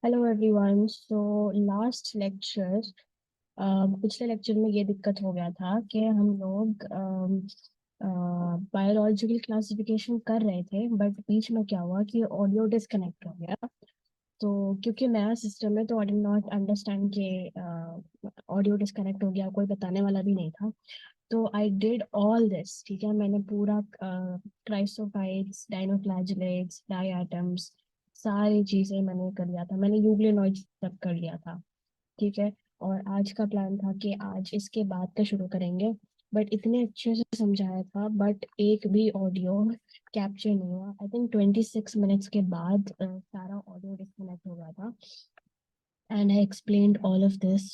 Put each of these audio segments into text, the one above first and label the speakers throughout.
Speaker 1: Hello everyone. So last lecture, पिछले lecture में ये दिक्कत हो गया था कि हम लोग बायोलॉजिकल क्लासिफिकेशन कर रहे थे, बट बीच में क्या हुआ कि ऑडियो डिस्कनेक्ट हो गया। तो क्योंकि नया सिस्टम है तो आई डिड नॉट अंडरस्टैंड कि ऑडियो डिस्कनेक्ट हो गया, कोई बताने वाला भी नहीं था। तो आई डिड ऑल दिस, ठीक है। मैंने पूरा क्राइसोफाइट्स, डाइनोफ्लैजिलेट्स, डायटम्स, सारी चीजें मैंने कर लिया था। मैंने यूग्लिनोइड्स तक कर लिया था, ठीक है। और आज का प्लान था कि आज इसके बाद का शुरू करेंगे, बट इतने अच्छे से समझाया था, बट एक भी ऑडियो कैप्चर नहीं हुआ। आई थिंक 26 मिनट्स के बाद सारा ऑडियो डिस्कनेक्ट हो गया था। And I explained all of this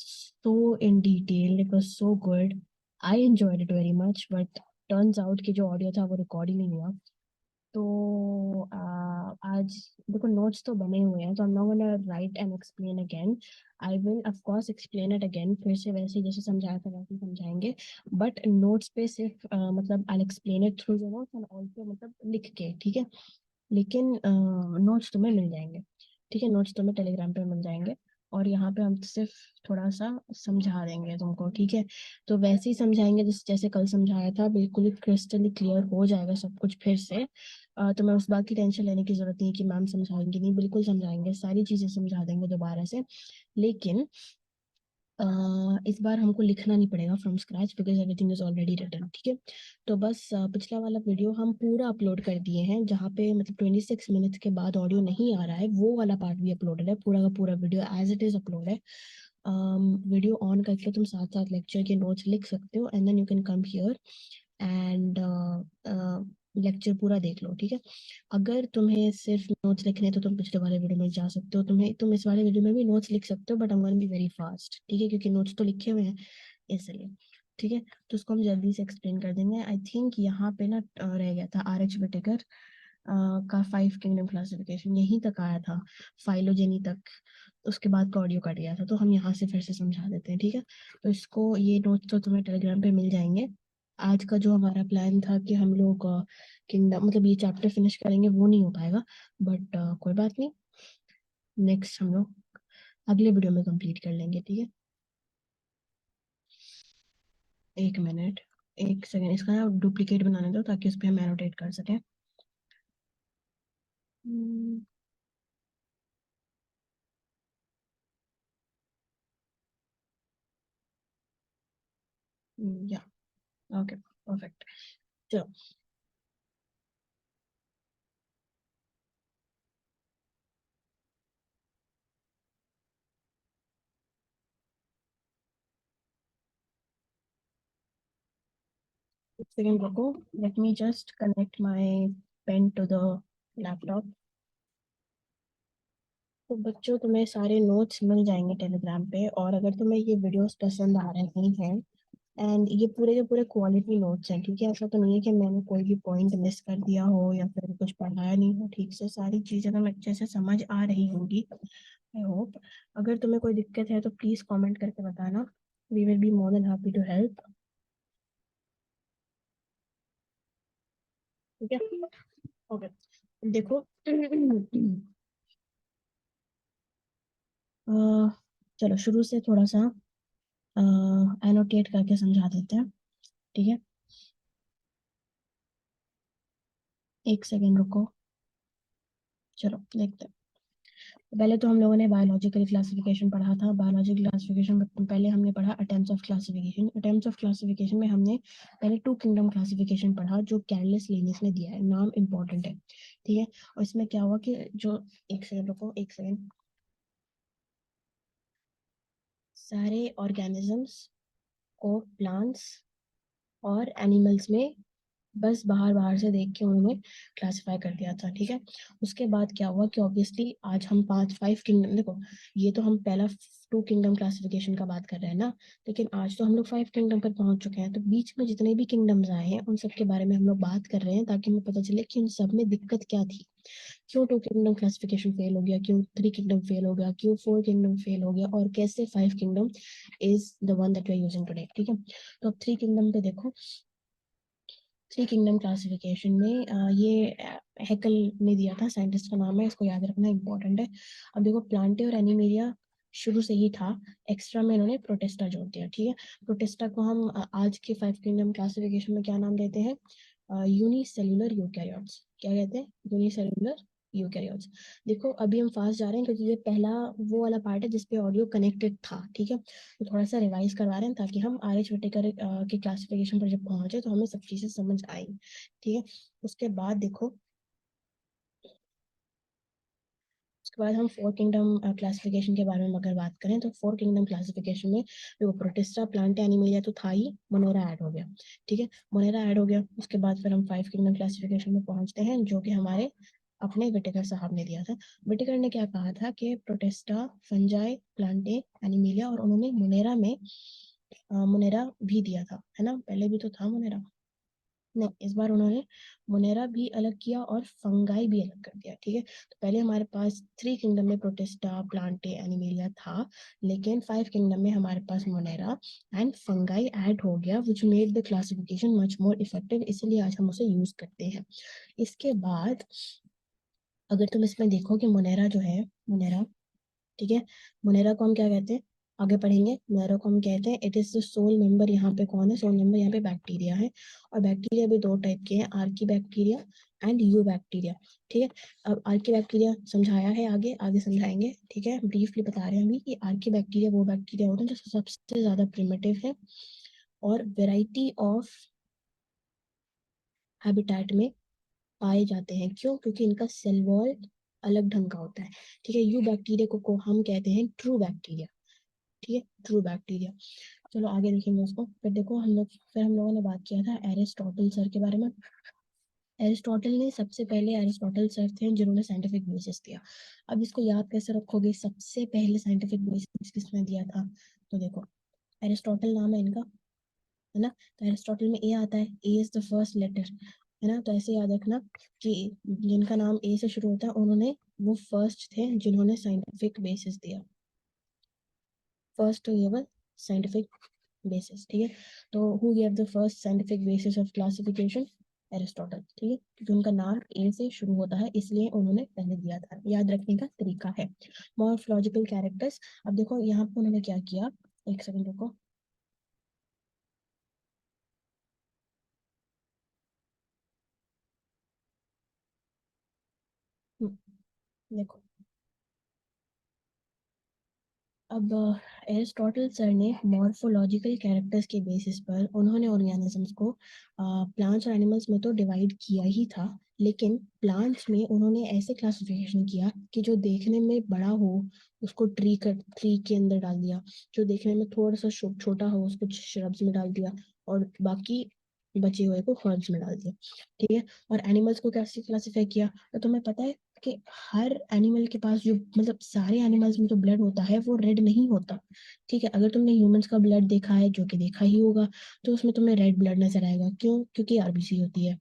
Speaker 1: so in detail. It was so good. I enjoyed it very much, but turns out कि जो ऑडियो था वो रिकॉर्ड ही नहीं हुआ। तो आज देखो नोट्स तो बने हुए हैं, तो I'm not gonna write and explain again. I will of course explain it again, फिर से वैसे ही जैसे समझाया था वैसे ही समझाएंगे। बट नोट्स पे सिर्फ मतलब I'll explain it through the notes and also मतलब लिख के, ठीक है। लेकिन नोट्स तुम्हें मिल जाएंगे, ठीक है। नोट्स तुम्हें टेलीग्राम पे मिल जाएंगे, और यहाँ पे हम सिर्फ थोड़ा सा समझा देंगे तुमको, ठीक है। तो वैसे ही समझाएंगे जैसे जैसे कल समझाया था, बिल्कुल ही क्रिस्टली क्लियर हो जाएगा सब कुछ फिर से। तो मैं उस बात की टेंशन लेने की जरूरत नहीं है कि मैम समझाएंगे नहीं, बिल्कुल समझाएंगे, सारी चीजें समझा देंगे दोबारा से। लेकिन इस बार हमको लिखना नहीं पड़ेगा from scratch, because everything is already written, ठीक है। तो बस पिछला वाला वीडियो हम पूरा अपलोड कर दिए हैं, जहाँ पे मतलब 26 मिनट्स के बाद ऑडियो नहीं आ रहा है, वो वाला पार्ट भी अपलोडेड है। पूरा का पूरा video as it is upload है। वीडियो ऑन करके तुम साथ साथ लेक्चर के नोट्स लिख सकते हो, and then you can come here and lecture पूरा देख लो, ठीक है। अगर तुम्हें सिर्फ नोट्स लिखने हैं तो तुम पिछले वाले वीडियो में जा सकते हो। तुम इस वाले वीडियो में भी नोट्स लिख सकते हो, but I am going be very fast, ठीक है, क्योंकि नोट्स तो लिखे हुए हैं इसलिए, ठीक है। तो उसको हम जल्दी से एक्सप्लेन कर देंगे। आई थिंक यहाँ पे ना रह गया था आर एच विटेकर का 5 किंगडम क्लासिफिकेशन, यहीं तक आया था, फाइलोजेनी तक। उसके बाद का ऑडियो कट गया था, तो हम यहाँ से फिर से समझा देते हैं, ठीक है। तो इसको ये नोट्स तो तुम्हें टेलीग्राम पे मिल जाएंगे। आज का जो हमारा प्लान था कि हम लोग किंगडम मतलब ये चैप्टर फिनिश करेंगे, वो नहीं हो पाएगा, बट कोई बात नहीं। नेक्स्ट हम लोग अगले वीडियो में कंप्लीट कर लेंगे, ठीक है। एक मिनट, एक सेकेंड, इसका ना डुप्लीकेट बनाने दो ताकि उस पर हम एनोटेट कर सकें। या ओके, परफेक्ट। चलो, एक सेकेंड रुको। Let me just connect my pen to the laptop. तो बच्चों, तुम्हें सारे नोट्स मिल जाएंगे टेलीग्राम पे, और अगर तुम्हें ये वीडियोस पसंद आ रहे हैं, एंड ये पूरे के पूरे क्वालिटी नोट्स हैं, ठीक है। ऐसा तो नहीं है कि मैंने कोई भी पॉइंट मिस कर दिया हो या फिर कुछ पढ़ाया नहीं हो ठीक से, सारी चीजें तुम्हें अच्छे से समझ आ रही होंगी, आई होप। अगर तुम्हें कोई दिक्कत है तो प्लीज कमेंट करके बताना, we will be more than happy to help, ठीक है। ओके, देखो अ, चलो शुरू से थोड़ा सा एनोटेट करके समझा देते हैं, ठीक है। एक सेकेंड रुको, चलो देखते हैं। पहले तो हम लोगों ने बायोलॉजिकल क्लासिफिकेशन पढ़ा था। बायोलॉजिकल क्लासिफिकेशन में पहले हमने पढ़ा attempts of classification. Attempts of classification में हमने पहले 2 किंगडम क्लासिफिकेशन पढ़ा, जो कैरलेस लिनियस ने दिया है, नाम इंपॉर्टेंट है, ठीक है। और इसमें क्या हुआ कि जो, एक सेकेंड रुको, एक सेकेंड, सारे ऑर्गेनिजम्स को प्लांट्स और एनिमल्स में बस बाहर बाहर से देख के उन्होंने क्लासिफाई कर दिया था, ठीक है। उसके बाद क्या हुआ कि ऑब्वियसली आज हम 5 5 किंगडम, देखो ये तो हम पहला 2 किंगडम क्लासिफिकेशन का बात कर रहे हैं ना, लेकिन आज तो हम लोग 5 किंगडम पर पहुंच चुके हैं। तो बीच में जितने भी किंगडम्स आए हैं उन सब के बारे में हम लोग बात कर रहे हैं, ताकि हमें पता चले कि उन सब में दिक्कत क्या थी। क्यों 2 किंगडम क्लासिफिकेशन फेल हो गया, क्यों 3 किंगडम फेल हो गया, क्यों 4 किंगडम फेल हो गया, और कैसे 5 kingdom is the one that we are using today, ठीक है। तो अब 3 किंगडम पे देखो, थ्री किंगडम क्लासिफिकेशन में ये हैकल ने दिया था, साइंटिस्ट का नाम है, इसको याद रखना इंपॉर्टेंट है। अब देखो प्लांटे और एनिमेलिया शुरू से ही था, एक्स्ट्रा में इन्होंने प्रोटेस्टा जोड़ दिया। ठीक है, प्रोटेस्टा को हम आज के फाइव किंगडम क्लासिफिकेशन में क्या नाम देते हैं? Unicellular eukaryotes. क्या कहते हैं? Unicellular eukaryotes. देखो अभी हम फास्ट जा रहे हैं क्योंकि ये पहला वो वाला पार्ट है जिसपे ऑडियो कनेक्टेड था। ठीक है, तो थोड़ा सा रिवाइज करवा रहे हैं ताकि हम आर एच विटेकर के क्लासिफिकेशन पर जब पहुंचे तो हमें सब चीजें समझ आई। ठीक है, उसके बाद देखो, उसके बाद हम फोर किंगडम क्लासिफिकेशन के बारे में अगर बात करें तो फोर किंगडम क्लासिफिकेशन में जो प्रोटिस्टा, प्लांट, एनिमेलिया तो था ही, मोनेरा ऐड हो गया। ठीक है, मोनेरा ऐड हो गया, उसके बाद फिर हम फाइव किंगडम क्लासिफिकेशन में पहुंचते हैं जो कि हमारे अपने विटेकर साहब ने दिया था। विटेकर ने क्या कहा था कि प्रोटिस्टा, फंजाई, प्लांटे, एनिमेलिया, और उन्होंने मोनेरा में मोनेरा भी दिया था, है ना? पहले भी तो था मोनेरा। नहीं, इस बार उन्होंने मोनेरा भी अलग किया और फंगाई भी अलग कर दिया। ठीक है, तो पहले हमारे पास थ्री किंगडम में प्रोटिस्टा, प्लांटे, एनिमेलिया था, लेकिन फाइव किंगडम में हमारे पास मोनेरा एंड फंगाई ऐड हो गया, which made the classification much more effective, इसलिए आज हम उसे यूज करते हैं। इसके बाद अगर तुम इसमें देखो कि मोनेरा जो है, मोनेरा, ठीक है, मोनेरा को हम क्या कहते हैं? आगे पढ़ेंगे। मोनेरा को हम कहते हैं it is the sole member. यहाँ पे कौन है सोल मेंबर? यहाँ पे बैक्टीरिया है, और बैक्टीरिया भी दो टाइप के हैं, Archie bacteria and you bacteria. ठीक है, अब आर्की बैक्टीरिया समझाया है, आगे आगे समझाएंगे। ठीक है, ब्रीफली बता रहे हैं अभी कि आर्की बैक्टीरिया वो बैक्टीरिया होते हैं जो सबसे ज्यादा प्रिमिटिव है और वेराइटी ऑफ हैबिटेट में पाए जाते हैं। क्यों? क्योंकि इनका सेल वॉल अलग ढंग का होता है। ठीक है, यू बैक्टीरिया को हम कहते हैं ट्रू बैक्टीरिया। ठीक है, ट्रू बैक्टीरिया। चलो आगे देखेंगे उसको। फिर हम लोगों ने बात किया था एरिस्टोटल सर के बारे में। एरिस्टोटल ने सबसे पहले, एरिस्टोटल सर थे जिन्होंने साइंटिफिक बेसिस दिया। अब इसको याद कैसे रखोगे? सबसे पहले साइंटिफिक बेसिस किसने दिया था? तो देखो, एरिस्टोटल नाम है इनका, है ना? तो एरिस्टोटल में ए आता है, ए इज द फर्स्ट लेटर, है ना? तो ऐसे याद रखना कि जिनका नाम ए से शुरू होता है उन्होंने, वो फर्स्ट थे जिन्होंने साइंटिफिक बेसिस दिया, फर्स्ट गिवन साइंटिफिक बेसिस। ठीक है, तो who give the first scientific basis of classification? Aristotle. ठीक है, क्योंकि उनका नाम ए से शुरू होता है इसलिए उन्होंने पहले दिया था। याद रखने का तरीका है। Morphological characters. अब देखो यहाँ पे उन्होंने क्या किया, एक सेकंड रुको। देखो, अब एरिस्टोटल सर ने मॉर्फोलॉजिकल कैरेक्टर्स के बेसिस पर उन्होंने ऑर्गेनिजम्स को प्लांट्स और एनिमल्स में तो डिवाइड किया ही था, लेकिन प्लांट्स में उन्होंने ऐसे क्लासिफिकेशन किया कि जो देखने में बड़ा हो उसको ट्री के अंदर डाल दिया, जो देखने में थोड़ा सा छोटा हो उसको श्रब्स में डाल दिया, और बाकी बचे हुए को हर्ब्स में डाल दिया। ठीक है, और एनिमल्स को कैसे क्लासीफाई किया? तो तुम्हें पता है कि हर एनिमल के पास जो, मतलब सारे एनिमल्स में जो ब्लड होता है वो रेड नहीं होता। ठीक है, अगर तुमने ह्यूमंस का ब्लड देखा है, जो कि देखा ही होगा, तो उसमें तुम्हें रेड ब्लड नजर आएगा। क्यों? क्योंकि आरबीसी होती है।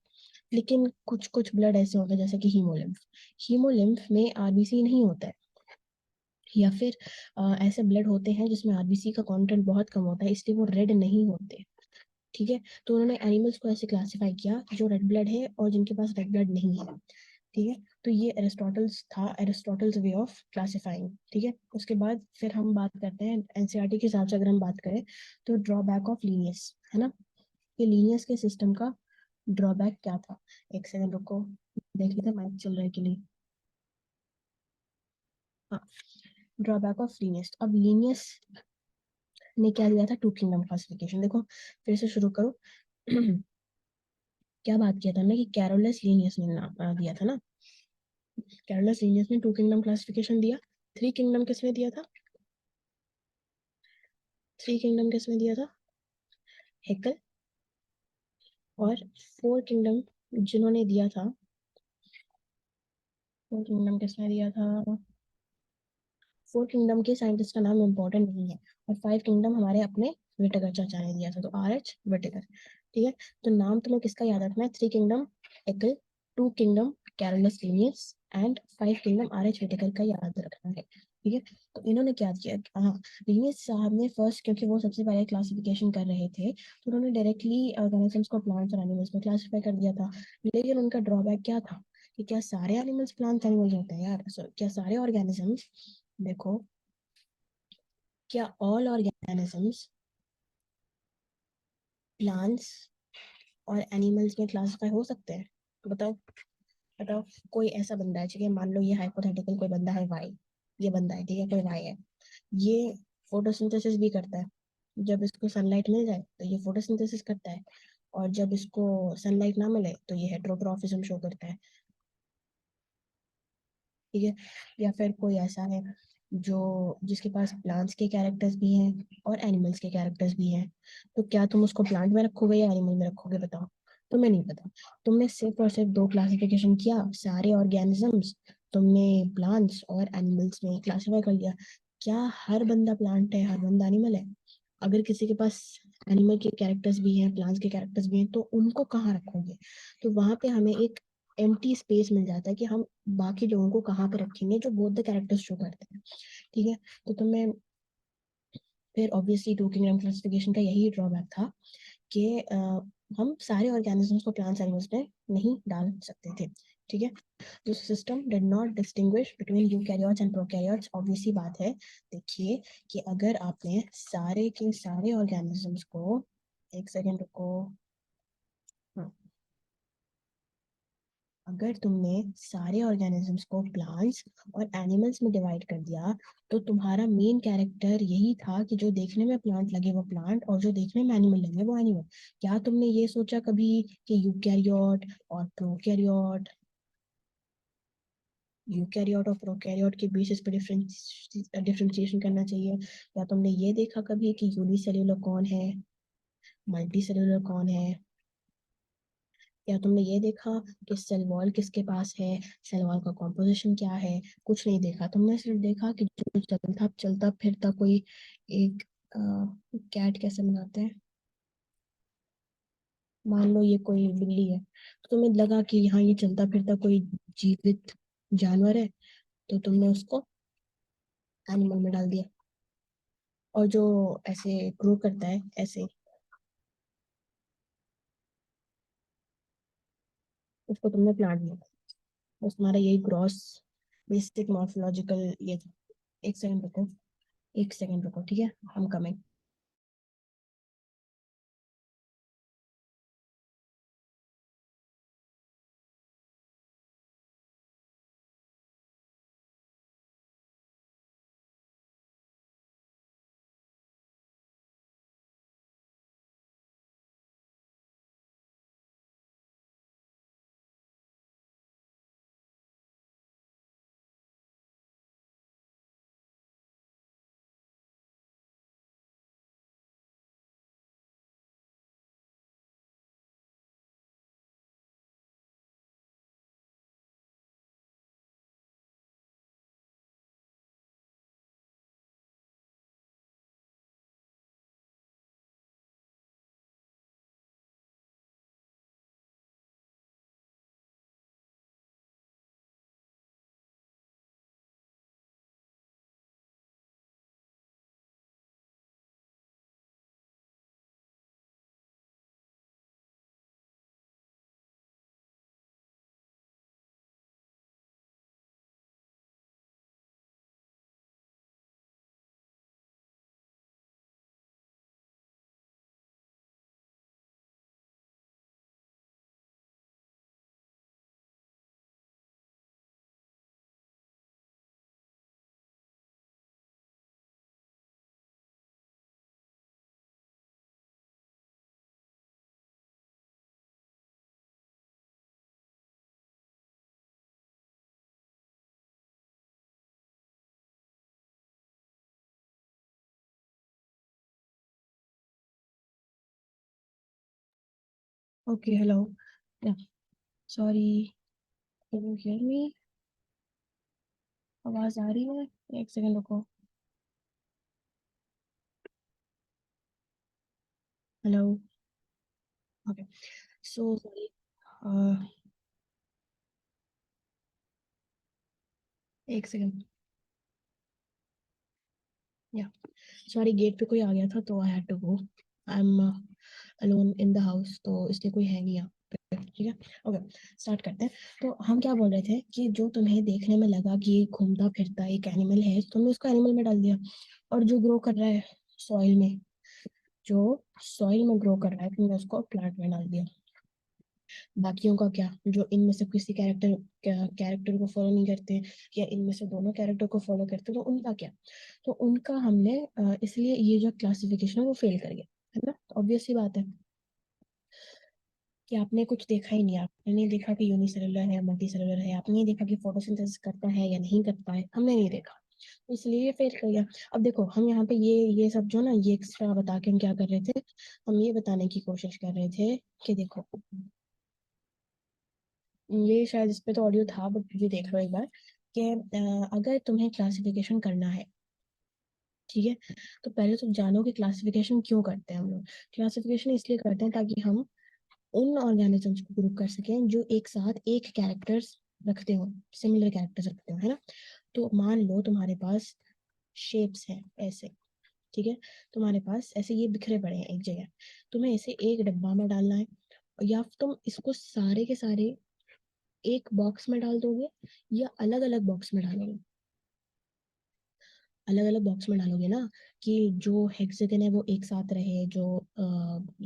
Speaker 1: लेकिन कुछ कुछ ब्लड ऐसे होते हैं जैसे कि हीमोलिम्फ, हीमोलिम्फ में आरबीसी नहीं होता है, या फिर ऐसे ब्लड होते हैं जिसमें आरबीसी का कंटेंट बहुत कम होता है, इसलिए वो रेड नहीं होते। ठीक है, तो उन्होंने एनिमल्स को ऐसे क्लासिफाई किया जो रेड ब्लड है और जिनके पास रेड ब्लड नहीं है। ठीक है, तो ये एरिस्टोटल्स था, एरिस्टोटल्स वे ऑफ क्लासिफाइंग। ठीक है, उसके बाद फिर हम बात करते हैं एनसीईआरटी के हिसाब से, अगर हम बात करें तो ड्रॉबैक ऑफ लीनियस, है ना? ये लीनियस के सिस्टम का ड्रॉबैक क्या था? एक सेकंड रुको, देख लेते हैं माइक चल रहा है कि नहीं। हाँ, ड्रॉबैक ऑफ लीनियस। अब लीनियस ने क्या दिया था? Two kingdom classification. देखो फिर से शुरू करो। क्या बात किया था हमने कि कैरोलस लीनियस ने नाम दिया था ना? कैरोलस लीनियस ने टू किंगडम क्लासिफिकेशन दिया। थ्री किंगडम किसने दिया था? थ्री किंगडम किसने दिया था? हेकल। और फोर किंगडम जिन्होंने दिया था, फोर किंगडम किसने दिया था? फोर किंगडम के साइंटिस्ट का नाम इम्पोर्टेंट नहीं है। और फाइव किंगडम हमारे अपने विटेकर चाचा ने दिया था, तो आर एच विटेकर। ठीक है, तो नाम तुम्हें किसका याद रखना है? Three kingdom Haeckel, two kingdom Carolus Linnaeus and five kingdom R H Whittaker का याद रखना है। ठीक है। तो इन्होंने क्या किया, हाँ, रीनेस साहब ने फर्स्ट, क्योंकि वो सबसे पहले क्लासिफिकेशन कर रहे थे, तो उन्होंने डायरेक्टली ऑर्गेनिजम्स को प्लांट्स और एनिमल्स में क्लासिफाई कर दिया था। लेकिन उनका ड्रॉबैक क्या था, कि क्या सारे एनिमल्स प्लांट्स एनिमल्स होते हैं यार? क्या सारे ऑर्गेनिजम्स, देखो, क्या ऑल ऑर्गेनिजम्स प्लांट्स और एनिमल्स में क्लासिफाई हो सकते हैं? बताओ, बताओ। कोई ऐसा बंदा है, ठीक है, मान लो ये हाइपोथेटिकल कोई बंदा है वाई, ये बंदा है, ठीक है, कोई वाई है, ये फोटोसिंथेसिस भी करता है। जब इसको सनलाइट मिल जाए तो ये फोटोसिंथेसिस करता है, और जब इसको सनलाइट ना मिले तो ये हेटरोट्रॉफिज्म शो करता है। ठीक है। या फिर कोई ऐसा है जो, जिसके पास प्लांट्स के कैरेक्टर्स भी हैं और एनिमल्स के कैरेक्टर्स भी हैं, तो क्या तुम उसको प्लांट में रखोगे या एनिमल में रखोगे? बताओ। तुम्हें नहीं पता। तुमने सिर्फ और सिर्फ दो क्लासिफिकेशन किया, सारे ऑर्गेनिजम्स तुमने प्लांट्स और एनिमल्स में क्लासिफाई कर लिया। क्या हर बंदा प्लांट है, हर बंदा एनिमल है? अगर किसी के पास एनिमल के कैरेक्टर्स भी हैं, प्लांट्स के कैरेक्टर्स भी हैं, तो उनको कहाँ रखोगे? तो वहां पे हमें एक एम्प्टी स्पेस मिल जाता है कि हम बाकी लोगों को कहाँ पे रखेंगे जो बोथ द कैरेक्टर्स शो करते हैं। ठीक है। तो तुम्हें फिर ऑब्वियसली टू किंगडम क्लासिफिकेशन का यही ड्रॉबैक था कि हम सारे ऑर्गेनिजम्स को प्लांट्स एनिमल्स में नहीं डाल सकते थे। ठीक है। जो system did not distinguish between eukaryotes and prokaryotes, obviously बात है। देखिए कि अगर आपने सारे के सारे ऑर्गेनिजम्स को, एक सेकेंड रुको, हाँ, अगर तुमने सारे ऑर्गेनिजम्स को प्लांट्स और एनिमल्स में डिवाइड कर दिया, तो तुम्हारा मेन कैरेक्टर यही था कि जो देखने में प्लांट लगे वो प्लांट, और जो देखने में एनिमल लगे वो एनिमल। क्या तुमने ये सोचा कभी कि यूकैरियोट और प्रोकैरियोट के बेसिस पे डिफरेंशिएशन करना चाहिए? या तुमने ये देखा कभी कि यूनिसेल्यूलर कौन है, मल्टी सेल्यूलर कौन है? या तुमने ये देखा कि सेल वॉल किसके पास है, सेल वॉल का कॉम्पोजिशन क्या है? कुछ नहीं देखा। तुमने सिर्फ देखा कि जो चलता चलता फिरता कोई एक कैट कैसे बनाते हैं, मान लो ये कोई बिल्ली है, तो तुम्हें लगा कि यहाँ ये चलता फिरता कोई जीवित जानवर है, तो तुमने उसको एनिमल में डाल दिया। और जो ऐसे ग्रो करता है ऐसे, उसको तुमने प्लांट में, बस तुम्हारा यही ग्रॉस बेसिक मॉर्फोलॉजिकल ये था। एक सेकंड रुको, एक सेकंड रुको, ठीक है, हम coming. Okay, hello, sorry, can you hear me? आवाज आ रही है? एक सेकंड रुको। हेलो। Okay, so sorry. एक सेकंड। या सॉरी, गेट पे कोई आ गया था तो I had to go. I am alone in the house, तो इसलिए कोई है नहीं यहाँ पे। ठीक है, ओके, स्टार्ट करते हैं। तो हम क्या बोल रहे थे कि जो तुम्हें देखने में लगा कि ये घूमता फिरता एक एनिमल है, तुमने उसको एनिमल में डाल दिया। और जो ग्रो कर रहा है सॉइल में, जो सॉइल में ग्रो कर रहा है, तुमने उसको प्लांट में डाल दिया। बाकियों का क्या, जो इनमें से किसी कैरेक्टर को फॉलो नहीं करते, या इनमें से दोनों कैरेक्टर को फॉलो करते, तो उनका क्या? तो उनका हमने इसलिए ये जो क्लासिफिकेशन है वो फेल कर गया, है ना? ऑब्वियस सी बात है कि आपने कुछ देखा ही नहीं, आपने नहीं देखा कि यूनिसेलुलर है मल्टी सेलुलर है, आपने नहीं देखा कि फोटोसिंथेसिस करता है या नहीं करता है, हमने नहीं देखा, इसलिए ये फेल कर गया। अब देखो, हम यहाँ पे ये सब जो ना, ये एक्स्ट्रा बता के हम क्या कर रहे थे, हम ये बताने की कोशिश कर रहे थे कि देखो, ये शायद इस पे तो ऑडियो था, बट ये देख लो एक बार कि अगर तुम्हें क्लासिफिकेशन करना है, ठीक है, तो पहले तुम जानो कि क्लासिफिकेशन क्यों करते हैं हम लोग। क्लासिफिकेशन इसलिए करते हैं ताकि हम उन ऑर्गेनिजम्स को ग्रुप कर सकें जो एक साथ एक कैरेक्टर्स रखते हो, सिमिलर कैरेक्टर्स रखते हो, है ना? तो मान लो तुम्हारे पास शेप्स हैं ऐसे, ठीक है, तुम्हारे पास ऐसे ये बिखरे पड़े हैं एक जगह, तुम्हें इसे एक डब्बा में डालना है, या तुम इसको सारे के सारे एक बॉक्स में डाल दोगे, या अलग अलग बॉक्स में डालोगे? अलग अलग बॉक्स में डालोगे ना, कि जो हेक्सागन है वो एक साथ रहे, जो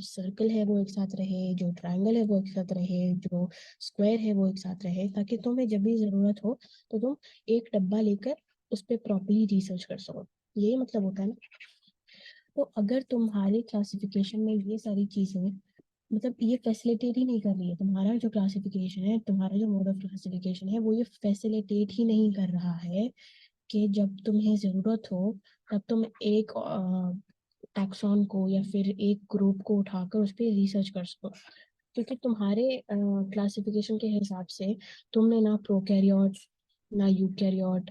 Speaker 1: सर्कल है वो एक साथ रहे, जो ट्रायंगल है वो एक साथ रहे, जो स्क्वायर है वो एक साथ रहे, ताकि तुम्हें जब भी जरूरत हो तो तुम एक डब्बा लेकर उस पर प्रॉपरली रिसर्च कर सको। यही मतलब होता है ना। तो अगर तुम्हारे क्लासिफिकेशन में ये सारी चीजें, मतलब ये फैसिलिटेट ही नहीं कर रही है, तुम्हारा जो क्लासिफिकेशन है, तुम्हारा जो मोड ऑफ क्लासिफिकेशन है, वो ये फैसिलिटेट ही नहीं कर रहा है कि जब तुम्हें जरूरत हो तब तुम एक टैक्सॉन को या फिर एक ग्रुप को उठाकर उस पर रिसर्च कर सको। क्योंकि तुम्हारे क्लासिफिकेशन के हिसाब से तुमने ना प्रोकैरियोट, ना यूकैरियोट,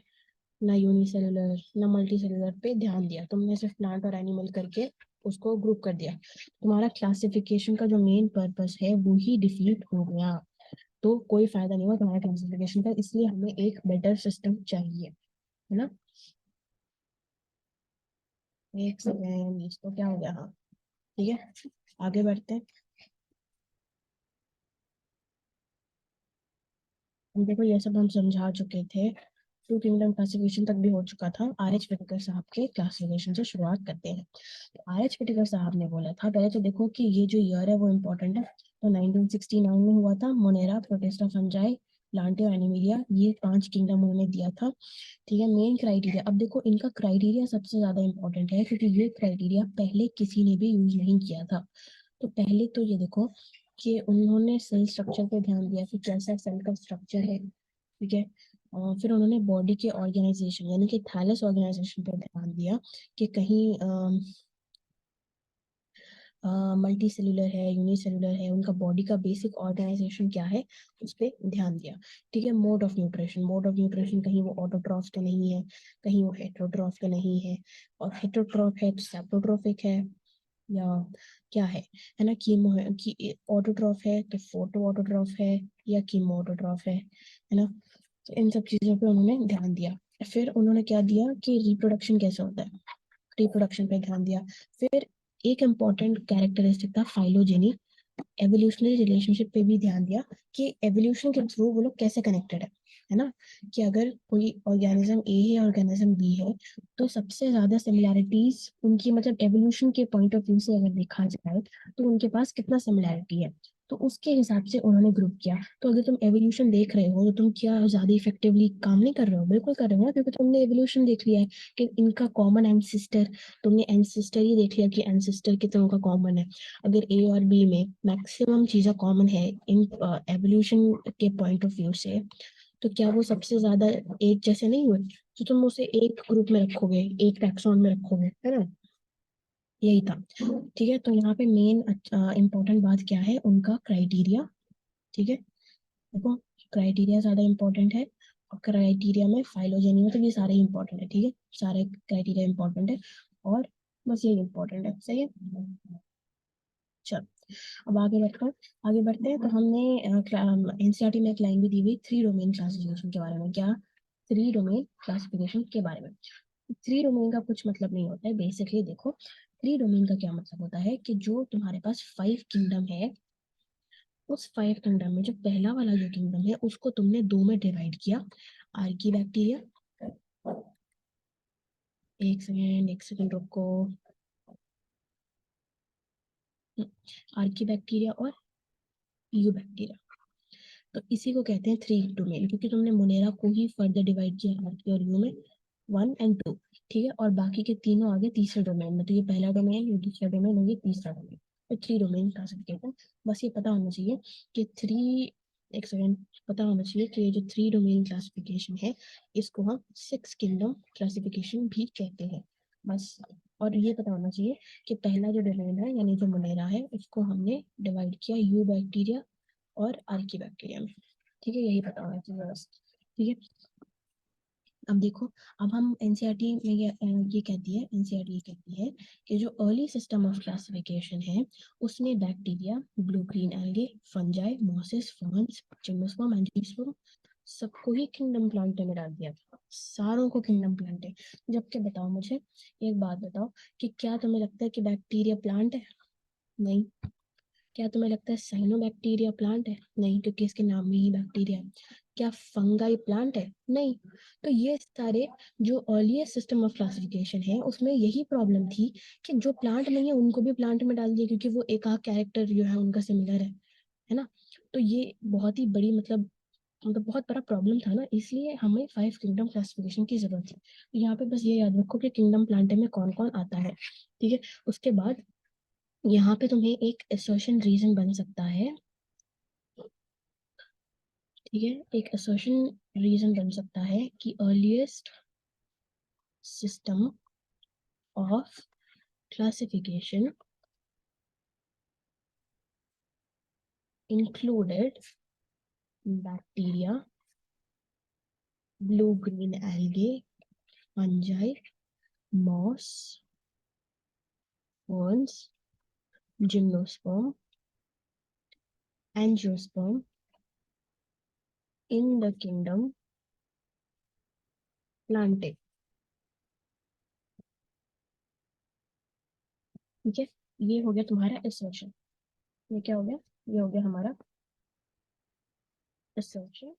Speaker 1: ना यूनिसेलुलर, ना मल्टी सेलुलर पे ध्यान दिया, तुमने सिर्फ प्लांट और एनिमल करके उसको ग्रुप कर दिया। तुम्हारा क्लासिफिकेशन का जो मेन पर्पस है वो ही डिफीट हो गया। तो कोई फायदा नहीं हुआ तुम्हारे क्लासिफिकेशन का, इसलिए हमें एक बेटर सिस्टम चाहिए, है ना? एक सेकेंड, इसको क्या हो गया? हाँ, ठीक है, आगे बढ़ते हैं। हम देखो, ये सब हम समझा चुके थे, टू किंगडम क्लासिफिकेशन तक भी हो चुका था। आर एच विटेकर साहब के क्लासिफिकेशन से शुरुआत करते हैं। तो आर एच विटेकर साहब ने बोला था, पहले तो देखो कि ये जो ईयर है वो इम्पोर्टेंट है। तो 1969 में हुआ था, मोनेरा, प्रोटिस्टा फंजाई, प्लांटियो, एनिमिलिया, ये 5 किंगडम उन्होंने दिया था। ठीक है, मेन क्राइटेरिया, अब देखो इनका क्राइटेरिया सबसे ज्यादा इंपॉर्टेंट है, क्योंकि ये क्राइटेरिया पहले किसी ने भी यूज नहीं किया था। तो पहले तो ये देखो कि उन्होंने सेल स्ट्रक्चर पे ध्यान दिया कि कैसा सेल का स्ट्रक्चर है, ठीक है। और फिर उन्होंने बॉडी के ऑर्गेनाइजेशन यानी कि थैलस ऑर्गेनाइजेशन पे ध्यान दिया कि कहीं मल्टी सेलुलर है, यूनिसेलुलर है, उनका बॉडी का बेसिक ऑर्गेनाइजेशन क्या है, उस पर ध्यान दिया। ठीक है, mode of nutrition, mode of nutrition कहीं वो ऑटोट्रॉफ तो नहीं है, कहीं वो हेटरोट्रॉफ तो नहीं है, और हेटरोट्रॉफ है तो सेप्रोट्रॉफिक है, या क्या है ना? कीमो है कि ऑटोट्रॉफ है तो फोटो ऑटोट्रॉफ है, या कीमो ऑटोट्रॉफ है ना? तो इन सब चीजों पे उन्होंने ध्यान दिया। फिर उन्होंने क्या दिया कि रिप्रोडक्शन कैसे होता है, रिप्रोडक्शन पे ध्यान दिया। फिर एक इम्पॉर्टेंट कैरेक्टरिस्टिक था फाइलोजेनी, एवोल्यूशनरी रिलेशनशिप पे भी ध्यान दिया कि एवोल्यूशन के थ्रू वो लोग कैसे कनेक्टेड है ना? कि अगर कोई ऑर्गेनिज्म ए है, ऑर्गेनिज्म बी है, तो सबसे ज्यादा सिमिलैरिटीज उनकी, मतलब एवोल्यूशन के पॉइंट ऑफ व्यू से अगर देखा जाए तो उनके पास कितना सिमिलैरिटी है, तो उसके हिसाब से उन्होंने ग्रुप किया। तो अगर तुम एवोल्यूशन देख रहे हो तो तुम क्या ज्यादा इफेक्टिवली काम नहीं कर रहे हो? बिल्कुल कर रहे हो ना, क्योंकि तुमने एवोल्यूशन देख लिया है कि इनका कॉमन एंसिस्टर, तुमने एंसिस्टर ही देख लिया कि एंसिस्टर कितनों का कॉमन है। अगर ए और बी में मैक्सिमम चीजें कॉमन है इन एवोल्यूशन के पॉइंट ऑफ व्यू से, तो क्या वो सबसे ज्यादा एक जैसे नहीं हुए? तो तुम उसे एक ग्रुप में रखोगे, एक टैक्सॉन में रखोगे, है ना? यही था। ठीक है, तो यहाँ पे मेन इम्पोर्टेंट बात क्या है, उनका क्राइटेरिया। ठीक है, देखो, क्राइटेरिया ज्यादा इम्पोर्टेंट है, और क्राइटेरिया में फाइलोजेनी, मतलब ये सारे इंपॉर्टेंट है, ठीक है, सारे क्राइटेरिया इंपॉर्टेंट है, और बस ये इंपॉर्टेंट है, सही है। चलो, अब आगे बढ़ते हैं। तो हमने एनसीईआरटी में एक लाइन भी दी हुई, 3 डोमेन क्लासिफिकेशन के बारे में, क्या? 3 डोमेन क्लासिफिकेशन के बारे में। थ्री डोमेन का कुछ मतलब नहीं होता है बेसिकली। देखो, थ्री डोमेन का क्या मतलब होता है कि जो तुम्हारे पास फाइव किंगडम है, उस फाइव किंगडम में जो पहला वाला जो किंगडम है उसको तुमने दो में डिवाइड किया। आर्की बैक्टीरिया, एक सेकेंड रुको। आर्की बैक्टीरिया और यू बैक्टीरिया, तो इसी को कहते हैं थ्री डोमेन, क्योंकि तुमने मोनेरा को ही फर्दर डिवाइड किया आर्की और यू में, वन एंड टू। ठीक है, और बाकी के तीनों आगे तीसरे डोमेन में, तो ये पहला डोमेन, ये दूसरा डोमेन और ये तीसरा डोमेन, तो थ्री डोमेन क्लासिफिकेशन। बस ये पता होना चाहिए कि थ्री, एक सेकेंड, पता होना चाहिए कि ये जो थ्री डोमेन क्लासिफिकेशन है इसको हम सिक्स किंगडम क्लासिफिकेशन भी कहते हैं, बस। और ये पता होना चाहिए कि पहला जो डोमेन है यानी जो मोनेरा है उसको हमने डिवाइड किया यू बैक्टीरिया और आर्की बैक्टीरिया में। ठीक है, यही पता होना चाहिए बस। ठीक है, अब देखो, अब हम एनसीईआरटी में ये कहती है, एनसीईआरटी ये कहती है कि जो अर्ली सिस्टम ऑफ क्लासिफिकेशन है उसमें bacteria, blue green algae, fungi, mosses, ferns, gymnosperm, angiosperm, सबको ही किंगडम प्लांटे में डाल दिया था, सारों को किंगडम प्लांटे। जबकि बताओ मुझे एक बात बताओ, कि क्या तुम्हें लगता है कि बैक्टीरिया प्लांट है? नहीं। क्या तुम्हें लगता है साइनोबैक्टीरिया प्लांट है? नहीं, क्योंकि इसके नाम में ही बैक्टीरिया है। क्या फंगाई प्लांट है? नहीं। तो ये सारे जो अर्लीस्ट सिस्टम ऑफ क्लासिफिकेशन है उसमें यही प्रॉब्लम थी कि जो प्लांट नहीं है उनको भी प्लांट में डाल दिया, क्योंकि वो एक आध कैरेक्टर जो है उनका सिमिलर है ना। तो ये बहुत ही बड़ी मतलब बहुत बड़ा प्रॉब्लम था ना, इसलिए हमें फाइव किंगडम क्लासिफिकेशन की जरूरत है। तो यहाँ पे बस ये याद रखो कि किंगडम प्लांटे में कौन कौन आता है। ठीक है, उसके बाद यहाँ पे तुम्हें एक असर्शन रीजन बन सकता है। ठीक है, एक असर्शन रीजन बन सकता है कि earliest system of classification included bacteria, blue green algae, fungi, moss, worms, gymnosperm, angiosperm in the kingdom Plantae। ठीक है, ये हो गया तुम्हारा assertion। ये क्या हो गया? ये हो गया हमारा assertion।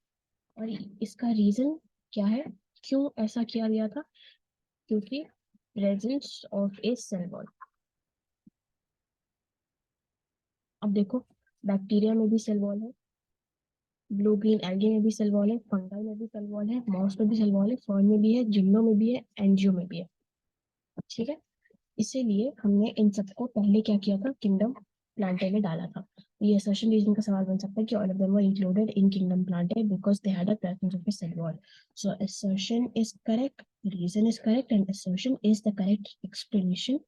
Speaker 1: और इसका रीजन क्या है, क्यों ऐसा किया गया था? क्योंकि presence of a cell wall. अब देखो, बैक्टीरिया में भी सेल वॉल है, ब्लू ग्रीन एल्गे में भी सेल वॉल है, फंगाई में भी सेल वॉल है, मॉस में भी सेल वॉल है, फर्न में भी है, जिम्नो में भी है, एंजियो में भी है। ठीक है, इसीलिए हमने इन सबको पहले क्या किया था, किंगडम प्लांटे में डाला था। ये असर्शन रीजन का सवाल बन सकता है कि all of them were included in kingdom Plantae because they had a presence of a cell wall। So assertion is correct, reason is correct, and assertion is the correct explanation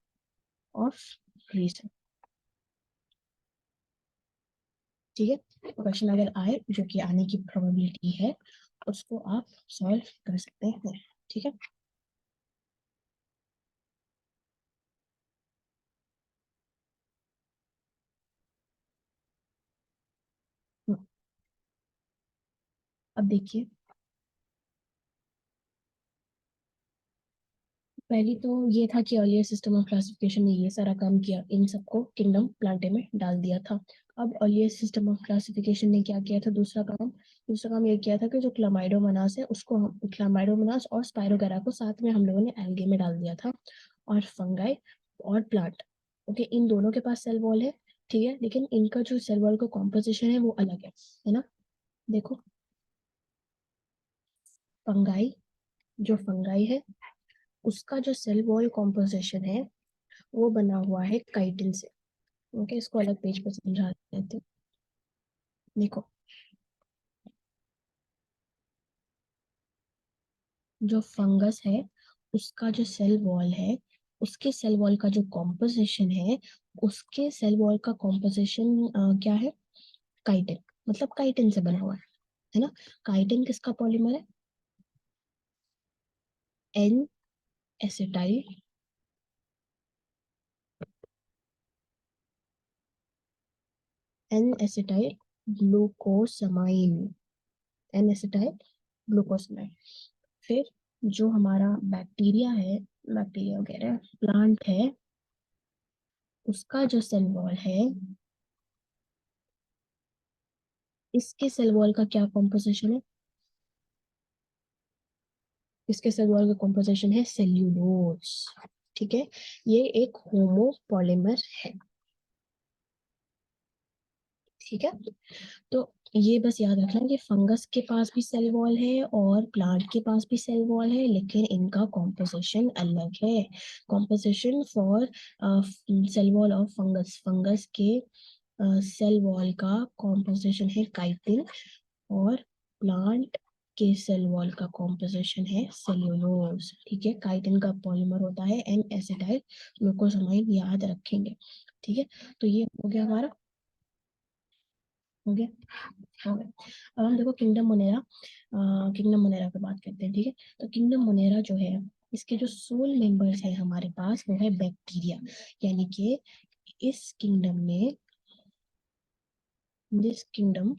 Speaker 1: of reason। ठीक है, question अगर आए, जो कि आने की probability है, उसको आप सॉल्व कर सकते हैं। ठीक है, अब देखिए, पहली तो ये था कि अर्लियर सिस्टम ऑफ क्लासिफिकेशन ने ये सारा काम किया, इन सबको किंगडम प्लांटे में डाल दिया था। अब अर्लियर सिस्टम ऑफ क्लासिफिकेशन ने क्या किया था, दूसरा काम ये किया था कि जो क्लामाइडोमोनास है उसको हम, क्लामाइडोमोनास और स्पाइरोगेरा को साथ में हम लोगों ने एल्गे में डाल दिया था। और फंगाई और प्लांट, ओके, इन दोनों के पास सेल वॉल है। ठीक है, लेकिन इनका जो सेल वॉल का कॉम्पोजिशन है वो अलग है ना। देखो, फंगाई, जो फंगाई है उसका जो सेल वॉल कॉम्पोजिशन है वो बना हुआ है काइटिन से। ओके, इसको अलग पेज पर समझा देते हैं। देखो, जो फंगस है उसका जो सेल वॉल है, उसके सेल वॉल का जो कॉम्पोजिशन है, उसके सेल वॉल का कॉम्पोजिशन क्या है, काइटिन, मतलब काइटिन से बना हुआ है ना। काइटिन किसका पॉलीमर है? N acetyl, N acetyl glucosamine, N acetyl glucosamine. फिर जो हमारा बैक्टीरिया है, बैक्टीरिया वगैरह प्लांट है, उसका जो सेल वॉल है, इसके सेल वॉल का क्या कॉम्पोजिशन है? इसके सेल वॉल का कॉम्पोजिशन है सेल्यूलोज। ठीक है, ये एक होमोपॉलीमर है। ठीक है, तो ये बस याद रखना कि फंगस के पास भी सेल वॉल है और प्लांट के पास भी सेल वॉल है, लेकिन इनका कॉम्पोजिशन अलग है। Composition for sale wall of fungus, fungus के सेल वॉल का कॉम्पोजिशन है काइटिन, और प्लांट के सेल वॉल का कॉम्पोजिशन है सेल्यूलोज। ठीक है, काइटिन का पॉलीमर होता है एन एसिटाइल ग्लूकोसामाइड, याद रखेंगे। ठीक है, तो ये हो गया हमारा, हो गया, हो गया। अब हम देखो किंगडम मोनेरा, किंगडम मोनेरा पे बात करते हैं। ठीक है, तो किंगडम मोनेरा जो है, इसके जो सोल मेंबर्स है हमारे पास वो है बैक्टीरिया, यानी कि इस किंगडम में, दिस किंगडम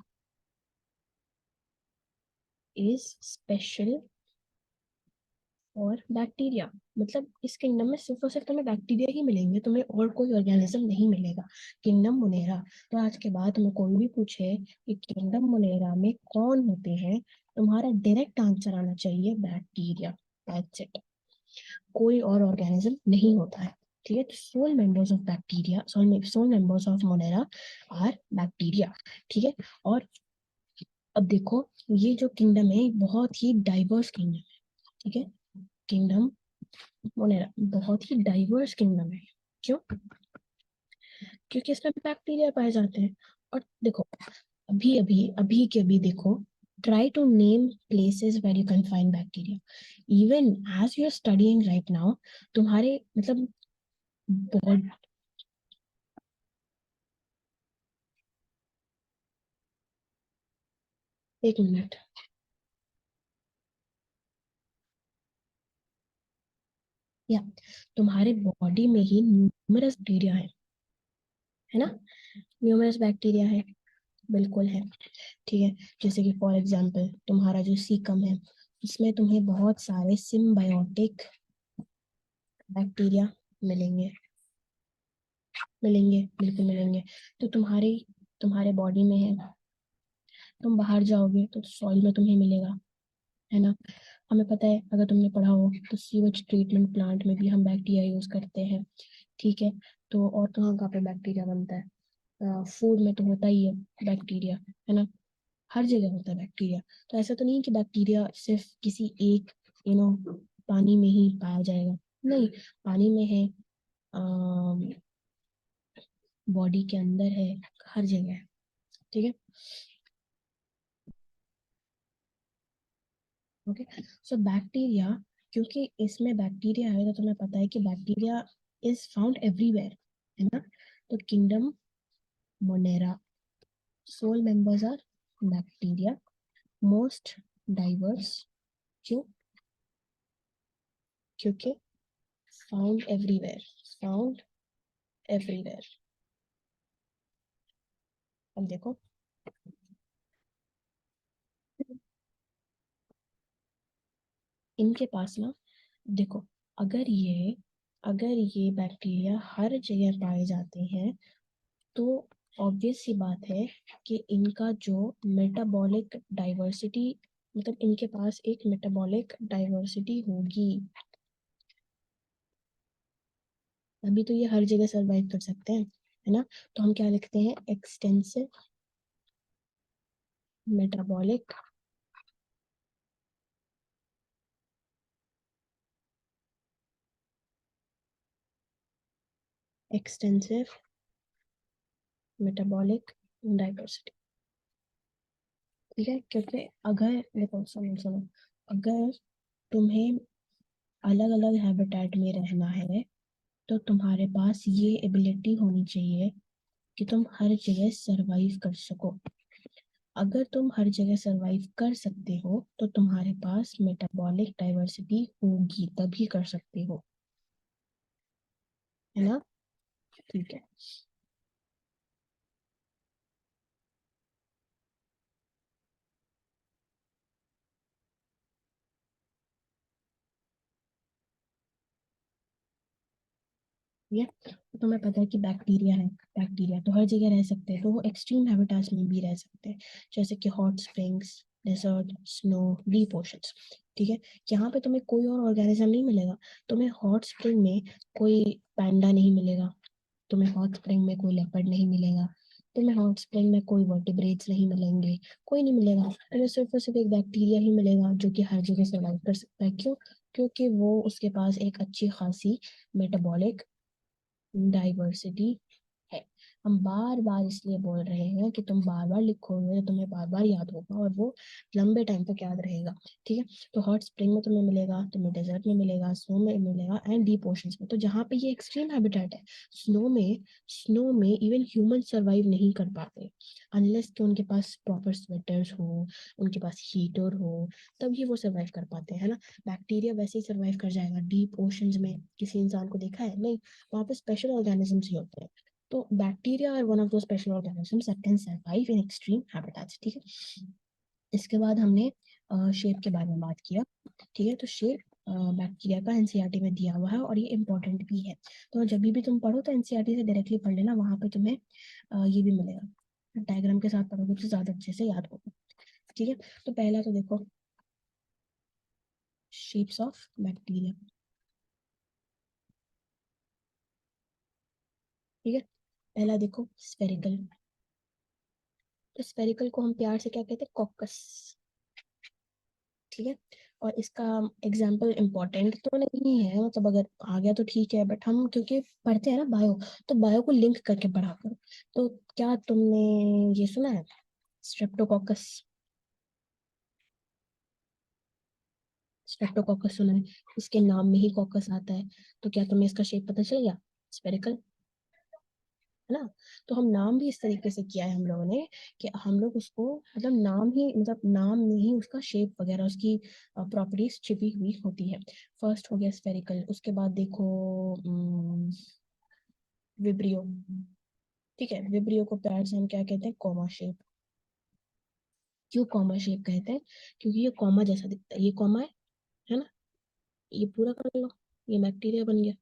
Speaker 1: इज स्पेशल और बैक्टीरिया। मतलब इस किंगडम में सिर्फ और सिर्फ तुम्हें बैक्टीरिया ही मिलेंगे, तुम्हें और कोई ऑर्गेनिज्म नहीं मिलेगा। Kingdom Monera. तो आज के बाद तुम्हें कोई भी पूछे कि किंगडम मोनेरा में कौन होते हैं, तुम्हारा डायरेक्ट आंसर आना चाहिए बैक्टीरिया। दैट्स इट, कोई और ऑर्गेनिज्म नहीं होता है। ठीक है, तो sole members of bacteria, sole members of Monera are bacteria. ठीक है, और अब देखो, ये जो किंगडम है बहुत ही डाइवर्स किंगडम है। ठीक है, किंगडम मोनेरा बहुत ही डाइवर्स किंगडम है। क्यों? क्योंकि इसमें बैक्टीरिया पाए जाते हैं। और देखो, अभी अभी अभी के अभी देखो, try to name places where you can find bacteria, even as you are studying right now. तुम्हारे मतलब बहुत, एक मिनट, या तुम्हारे बॉडी में ही न्यूमरस बैक्टीरिया है ना, न्यूमरस बैक्टीरिया है, बिल्कुल है। ठीक है, जैसे कि फॉर एग्जांपल तुम्हारा जो सीकम है, इसमें तुम्हें बहुत सारे सिम्बायोटिक बैक्टीरिया मिलेंगे, मिलेंगे, बिल्कुल मिलेंगे। तो तुम्हारे बॉडी में है, तुम बाहर जाओगे तो सॉइल में तुम्हें मिलेगा, है ना। हमें पता है, अगर तुमने पढ़ा हो तो सीवेज ट्रीटमेंट प्लांट में भी हम बैक्टीरिया यूज करते हैं। ठीक है, तो और कहाँ कहाँ पे बैक्टीरिया बनता है, फूड में तो होता ही है बैक्टीरिया, है ना। हर जगह होता है बैक्टीरिया। तो ऐसा तो नहीं कि बैक्टीरिया सिर्फ किसी एक पानी में ही पाया जाएगा, नहीं, पानी में है, बॉडी के अंदर है, हर जगह है। ठीक है, ओके। सो बैक्टीरिया, क्योंकि इसमें बैक्टीरिया है तो तुम्हें पता है कि बैक्टीरिया इज फाउंड एवरीवेयर, है ना। तो kingdom Monera sole members are bacteria, most diverse. क्यों? क्योंकि फाउंड एवरीवेयर, फाउंड एवरीवेयर। अब देखो, इनके पास ना, देखो, अगर ये अगर ये बैक्टीरिया हर जगह पाए जाते हैं, तो ऑब्वियस सी बात है कि इनका जो मेटाबॉलिक डाइवर्सिटी, मतलब इनके पास एक मेटाबॉलिक डाइवर्सिटी होगी, तभी तो ये हर जगह सरवाइव कर सकते हैं, है ना। तो हम क्या लिखते हैं, extensive metabolic, extensive metabolic diversity. ठीक है, क्योंकि अगर देखो, सुनो सुनो, अगर तुम्हें अलग अलग हैबिटेट में रहना है, तो तुम्हारे पास ये एबिलिटी होनी चाहिए कि तुम हर जगह सरवाइव कर सको। अगर तुम हर जगह सरवाइव कर सकते हो तो तुम्हारे पास मेटाबॉलिक डाइवर्सिटी होगी, तभी कर सकते हो, है ना। ठीक है, ठीक है। तो तुम्हें पता है कि बैक्टीरिया है, बैक्टीरिया तो हर जगह रह सकते हैं, तो वो एक्सट्रीम हैबिटाट्स में भी रह सकते हैं, जैसे कि hot springs, desert, snow, deep oceans. ठीक है। यहाँ पे तुम्हें कोई और ऑर्गेनिज्म नहीं मिलेगा। तुम्हें हॉट स्प्रिंग में कोई पैंडा नहीं मिलेगा, तुम्हें हॉट स्प्रिंग में कोई लेपर्ड नहीं मिलेगा, तुम्हें हॉट स्प्रिंग में कोई वर्टिब्रेट्स नहीं मिलेंगे, कोई नहीं मिलेगा। तुम्हें सिर्फ और सिर्फ एक बैक्टीरिया ही मिलेगा जो कि हर जगह सर्वाइव कर सकता है। क्यों? क्योंकि वो उसके पास एक अच्छी खासी मेटाबॉलिक डाइवर्सिटी है। हम बार बार इसलिए बोल रहे हैं कि तुम बार बार लिखोगे तो तुम्हें बार बार याद होगा और वो लंबे टाइम तक याद रहेगा। ठीक है। तो हॉट स्प्रिंग में तुम्हें मिलेगा, तुम्हें डेजर्ट में मिलेगा, स्नो में मिलेगा एंड डीप ओशंस में। तो जहाँ पे ये एक्सट्रीम हैबिटेट है, स्नो में इवन ह्यूमन सरवाइव नहीं कर पाते अनलेस कि उनके पास प्रॉपर स्वेटर्स हो, उनके पास हीटर हो, तभी वो सरवाइव कर पाते हैं, है ना। बैक्टीरिया वैसे ही सरवाइव कर जाएगा डीप ओशंस में, किसी इंसान को देखा है? नहीं, वहाँ पे स्पेशल ऑर्गेनिजम्स ही होते हैं। तो बैक्टीरिया आर वन ऑफ दो special organisms that can survive in extreme habitats. ठीक है। इसके बाद हमने शेप के बारे में बात किया। ठीक है। तो शेप बैक्टीरिया का एनसीईआरटी में दिया हुआ है और ये इंपॉर्टेंट भी है। तो जब भी तुम पढ़ो तो एनसीईआरटी से डायरेक्टली पढ़ लेना, वहां पे तुम्हें ये भी मिलेगा, डायग्राम के साथ पढ़ोगे तो ज्यादा अच्छे से याद होगा। ठीक है। तो पहला तो देखो शेप्स ऑफ बैक्टीरिया। ठीक है। पहला देखो स्फेरिकल। तो स्फेरिकल को हम प्यार से क्या कहते हैं? कॉकस। ठीक है। और इसका एग्जाम्पल इम्पोर्टेंट तो नहीं है, मतलब अगर आ गया तो ठीक है, बट हम क्योंकि पढ़ते हैं ना बायो, तो बायो को लिंक करके पढ़ा करो। तो क्या तुमने ये सुना है स्ट्रेप्टोकोकस? स्ट्रेप्टोकोकस सुना है? इसके नाम में ही कॉकस आता है। तो क्या तुम्हें इसका शेप पता चल गया? स्फेरिकल, है ना। तो हम नाम भी इस तरीके से किया है हम लोगों ने कि हम लोग उसको मतलब नाम ही, मतलब नाम में ही उसका शेप वगैरह उसकी प्रॉपर्टीज छिपी हुई होती है। फर्स्ट हो गया स्फेरिकल, उसके बाद देखो विब्रियो। ठीक है। विब्रियो को प्यार से हम क्या कहते हैं? Comma shape. क्यों कॉमा शेप कहते हैं? क्योंकि ये कॉमा जैसा दिखता है, ये कॉमा है ना। ये पूरा कर लो, ये बैक्टीरिया बन गया,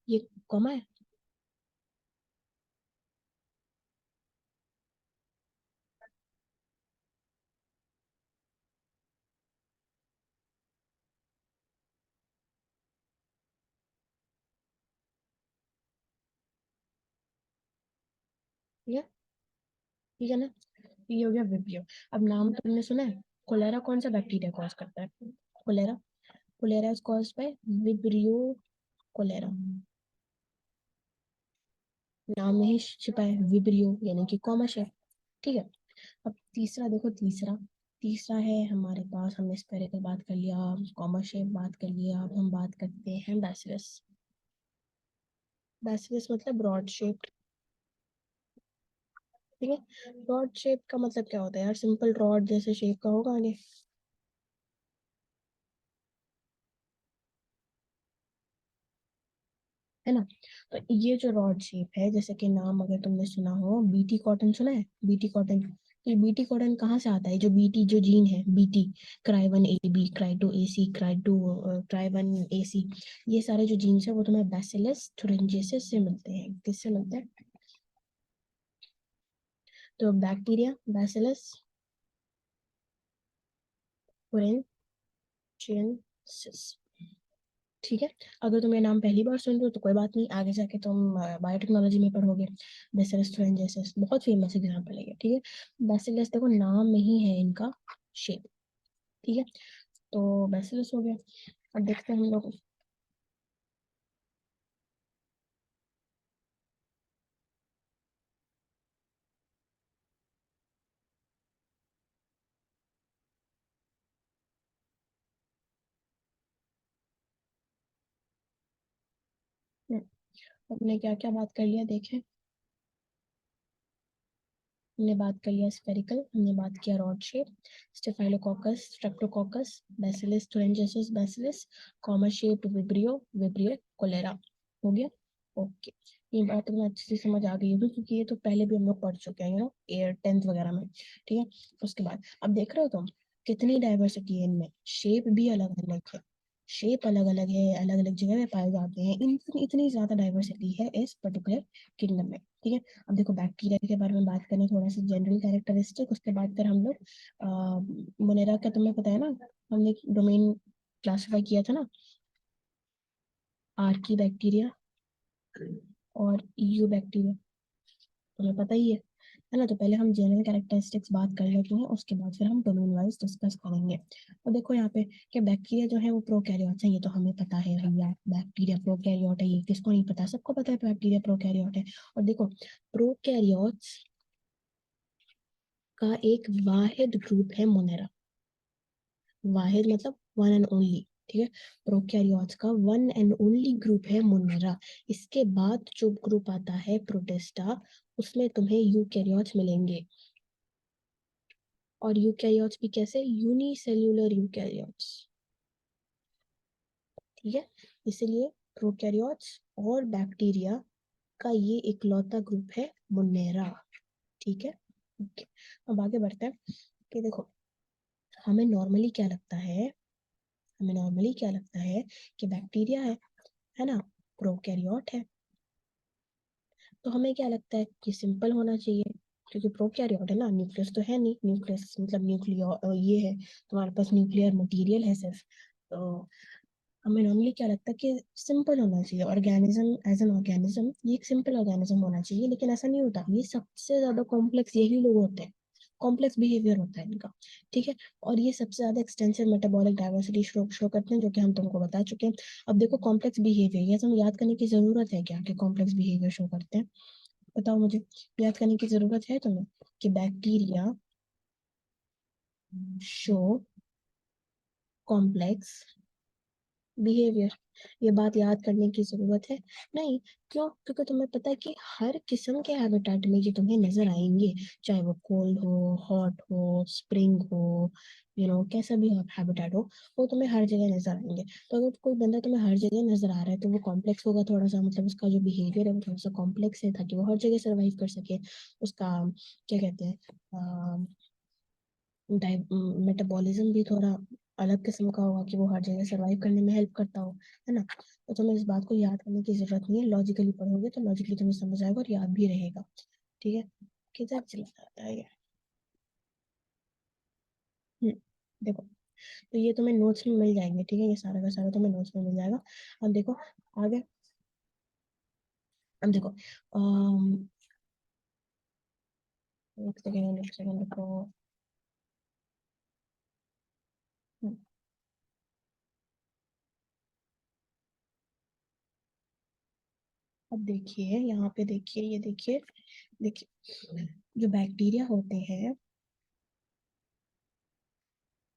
Speaker 1: ये कॉमा है। ठीक है। ठीक है ना। ये हो गया विब्रियो। अब नाम तुमने सुना है? कोलेरा कौन सा बैक्टीरिया कॉज करता है? Cholera, cholera is caused by Vibrio cholera. नाम में ही छिपा है विब्रियो यानी कि कॉमा शेप। ठीक है। अब तीसरा देखो, तीसरा तीसरा है हमारे पास, हमने स्पेरिकल बात कर लिया, कॉमा शेप बात कर लिया, अब हम बात करते हैं बैसिलस। बैसिलस मतलब ब्रॉड शेप। ठीक है। रॉड शेप का मतलब क्या होता है यार? सिंपल रॉड जैसे शेप का होगा आगे, है ना। तो ये जो रॉड शेप है, जैसे कि नाम अगर तुमने सुना हो, बीटी कॉटन सुना है? BT cotton. ये बीटी कॉटन कहाँ से आता है? जो बीटी जो जीन है, BT, cry one A B, cry two A C, cry one A C, ये सारे जो जीन्स है वो तुम्हें बैसिलस थुरिंजेसिस से मिलते हैं। किससे मिलते हैं? तो बैक्टीरिया बैसिलस थुरिंजेसिस। ठीक है। अगर तुम ये नाम पहली बार सुन रहे हो तो कोई बात नहीं, आगे जाके तुम बायोटेक्नोलॉजी में पढ़ोगे। बेसिलस थुरिंजेसिस बहुत फेमस एग्जाम्पल है ये। ठीक है। बेसिलस देखो नाम में ही है इनका शेप। ठीक है। तो बेसिलस हो गया। अब देखते हैं हम लोग, हमने क्या क्या बात कर लिया देखें। हमने बात कर लिया स्फेरिकल, हमने बात किया rod shape, staphylococcus, streptococcus, bacillus thuringiensis bacillus, common shape vibrio, vibrio cholera. हो गया। ओके। ये बात तुम्हें अच्छे से समझ आ गई होगी क्योंकि ये तो पहले भी हम लोग पढ़ चुके हैं, एयर टेंथ वगैरह में। ठीक है। उसके बाद अब देख रहे हो तुम कितनी डाइवर्सिटी है इनमें, शेप भी अलग अलग है। शेप अलग अलग है, अलग अलग जगह में पाए जाते हैं, इतनी इतनी ज्यादा डाइवर्सिटी है इस पर्टिकुलर किंगडम में। ठीक है, अब देखो बैक्टीरिया के बारे में बात करें थोड़ा सा जनरल कैरेक्टरिस्टिक, उसके बाद फिर हम लोग मोनेरा का, तुम्हें पता है ना, हमने डोमेन क्लासिफाई किया था ना, आर्की बैक्टीरिया और ईयू बैक्टीरिया, तुम्हें पता ही है ना। तो पहले हम जनरल कैरेक्टरिस्टिक्स बात कर लेते हैं, उसके बाद फिर हम डोमेन वाइज डिस्कस करेंगे। और देखो यहाँ पे कि बैक्टीरिया जो है वो प्रोकैरियोट्स हैं, ये तो हमें पता है भैया, बैक्टीरिया प्रोकैरियोट है, ये किसको नहीं पता, सबको पता है बैक्टीरिया प्रोकैरियोट है। और देखो प्रोकैरियोट्स का एक वाहिद ग्रुप है मोनेरा, वाहिद मतलब वन एंड ओनली। ठीक है, प्रोकैरियोट्स का वन एंड ओनली ग्रुप है मोनेरा। इसके बाद जो ग्रुप आता है प्रोटिस्टा, उसमें तुम्हें यूकैरियोट्स मिलेंगे। और यूकैरियोट्स भी कैसे, यूनिसेल्यूलर यूकैरियोट्स। ठीक है, इसलिए प्रोकैरियोट्स और बैक्टीरिया का ये इकलौता ग्रुप है मोनेरा। ठीक है, ओके। अब आगे बढ़ते हैं कि देखो, हमें नॉर्मली क्या लगता है, हमें नॉर्मली क्या लगता है कि बैक्टीरिया है ना, प्रोकैरियोट है, तो हमें क्या लगता है कि सिंपल होना चाहिए, क्योंकि प्रोकैरियोट है ना, न्यूक्लियस तो है नहीं, न्यूक्लियस मतलब न्यूक्लियो ये है, तुम्हारे पास न्यूक्लियर मटेरियल है सिर्फ। तो हमें नॉर्मली क्या लगता है कि सिंपल होना चाहिए ऑर्गेनिज्म, एज एन ऑर्गेनिज्म ये एक सिंपल ऑर्गेनिज्म होना चाहिए, लेकिन ऐसा नहीं होता, ये सबसे ज्यादा कॉम्प्लेक्स यही लोग होते हैं, कॉम्प्लेक्स बिहेवियर होता है इनका। ठीक है, और ये सबसे ज्यादा extensive metabolic diversity show show करते हैं, जो कि हम तुमको बता चुके हैं। अब देखो कॉम्प्लेक्स बिहेवियर, ये तुम याद करने की जरूरत है क्या कि कॉम्प्लेक्स बिहेवियर शो करते हैं, बताओ मुझे, याद करने की जरूरत है तुम्हें कि बैक्टीरिया शो कॉम्प्लेक्स बिहेवियर, ये बात याद करने की जरूरत है? नहीं। क्यों? क्योंकि तुम्हें पता है कि हर किस्म के हैबिटेट में ये तुम्हें नजर आएंगे, चाहे वो कोल्ड हो, हॉट हो, स्प्रिंग हो, कैसा भी हैबिटेट हो, वो तुम्हें हर जगह नजर आएंगे। तो अगर कोई बंदा तुम्हें हर जगह नजर आ रहा है तो वो कॉम्प्लेक्स होगा थोड़ा सा, मतलब उसका जो बिहेवियर है वो थोड़ा सा कॉम्प्लेक्स है, ताकि वो हर जगह सर्वाइव कर सके। उसका क्या कहते हैं, मेटाबॉलिज्म भी थोड़ा अलग किस्म का होगा, कि वो हर जगह सरवाइव करने में हेल्प करता हो, है ना। तो तुम्हें इस बात को याद करने की जरूरत नहीं है, लॉजिकली पढ़ोगे तो लॉजिकली तुम्हें समझ आएगा और याद भी रहेगा। ठीक है, किधर चला जाता है ये। हम्म, देखो, तो ये तुम्हें नोट्स में मिल जाएंगे, ठीक है, ये सारा का सारा तुम्हें नोट्स में मिल जाएगा। अब देखो आगे, अब देखो, एक सेकेंड रुको। हम्म, अब देखिए यहाँ पे, देखिए ये देखिए, देखिए जो बैक्टीरिया होते हैं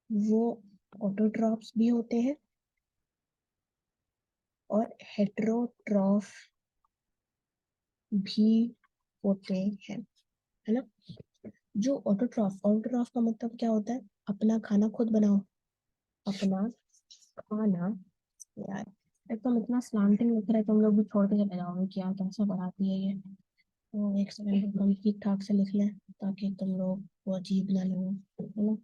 Speaker 1: वो ऑटोट्रॉफ्स भी होते हैं और हेटेरोट्रॉफ भी होते हैं, है ना। जो ऑटोट्रॉफ, ऑटोट्रॉफ का मतलब क्या होता है, अपना खाना खुद बनाओ, अपना खाना। यार एकदम इतना स्लांटिंग लिख रहा है, तुम लोग भी छोड़ के चले जाओगे कि यार कैसा पढ़ाती है ये। तो एक सेकंड हम ठीक ठाक से लिख लें, ताकि तुम लोग को अजीब ना लगे, है ना,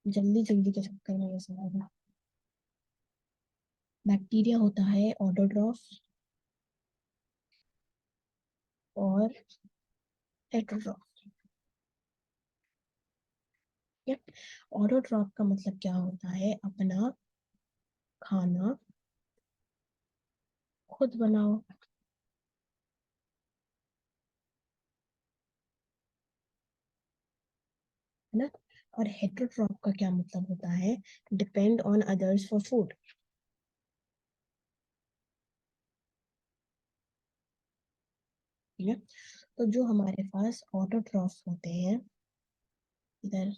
Speaker 1: जल्दी जल्दी के चक्कर में ये सब होगा। बैक्टीरिया होता है ऑटोट्रॉफ और हेटेरोट्रॉफ। ऑटोट्रॉफ का मतलब क्या होता है, अपना खाना खुद बनाओ, है ना। और हेटेरोट्रॉफ का क्या मतलब होता है, depend on others for food. ठीक है, तो जो हमारे पास ऑटोट्रॉफ होते हैं, इधर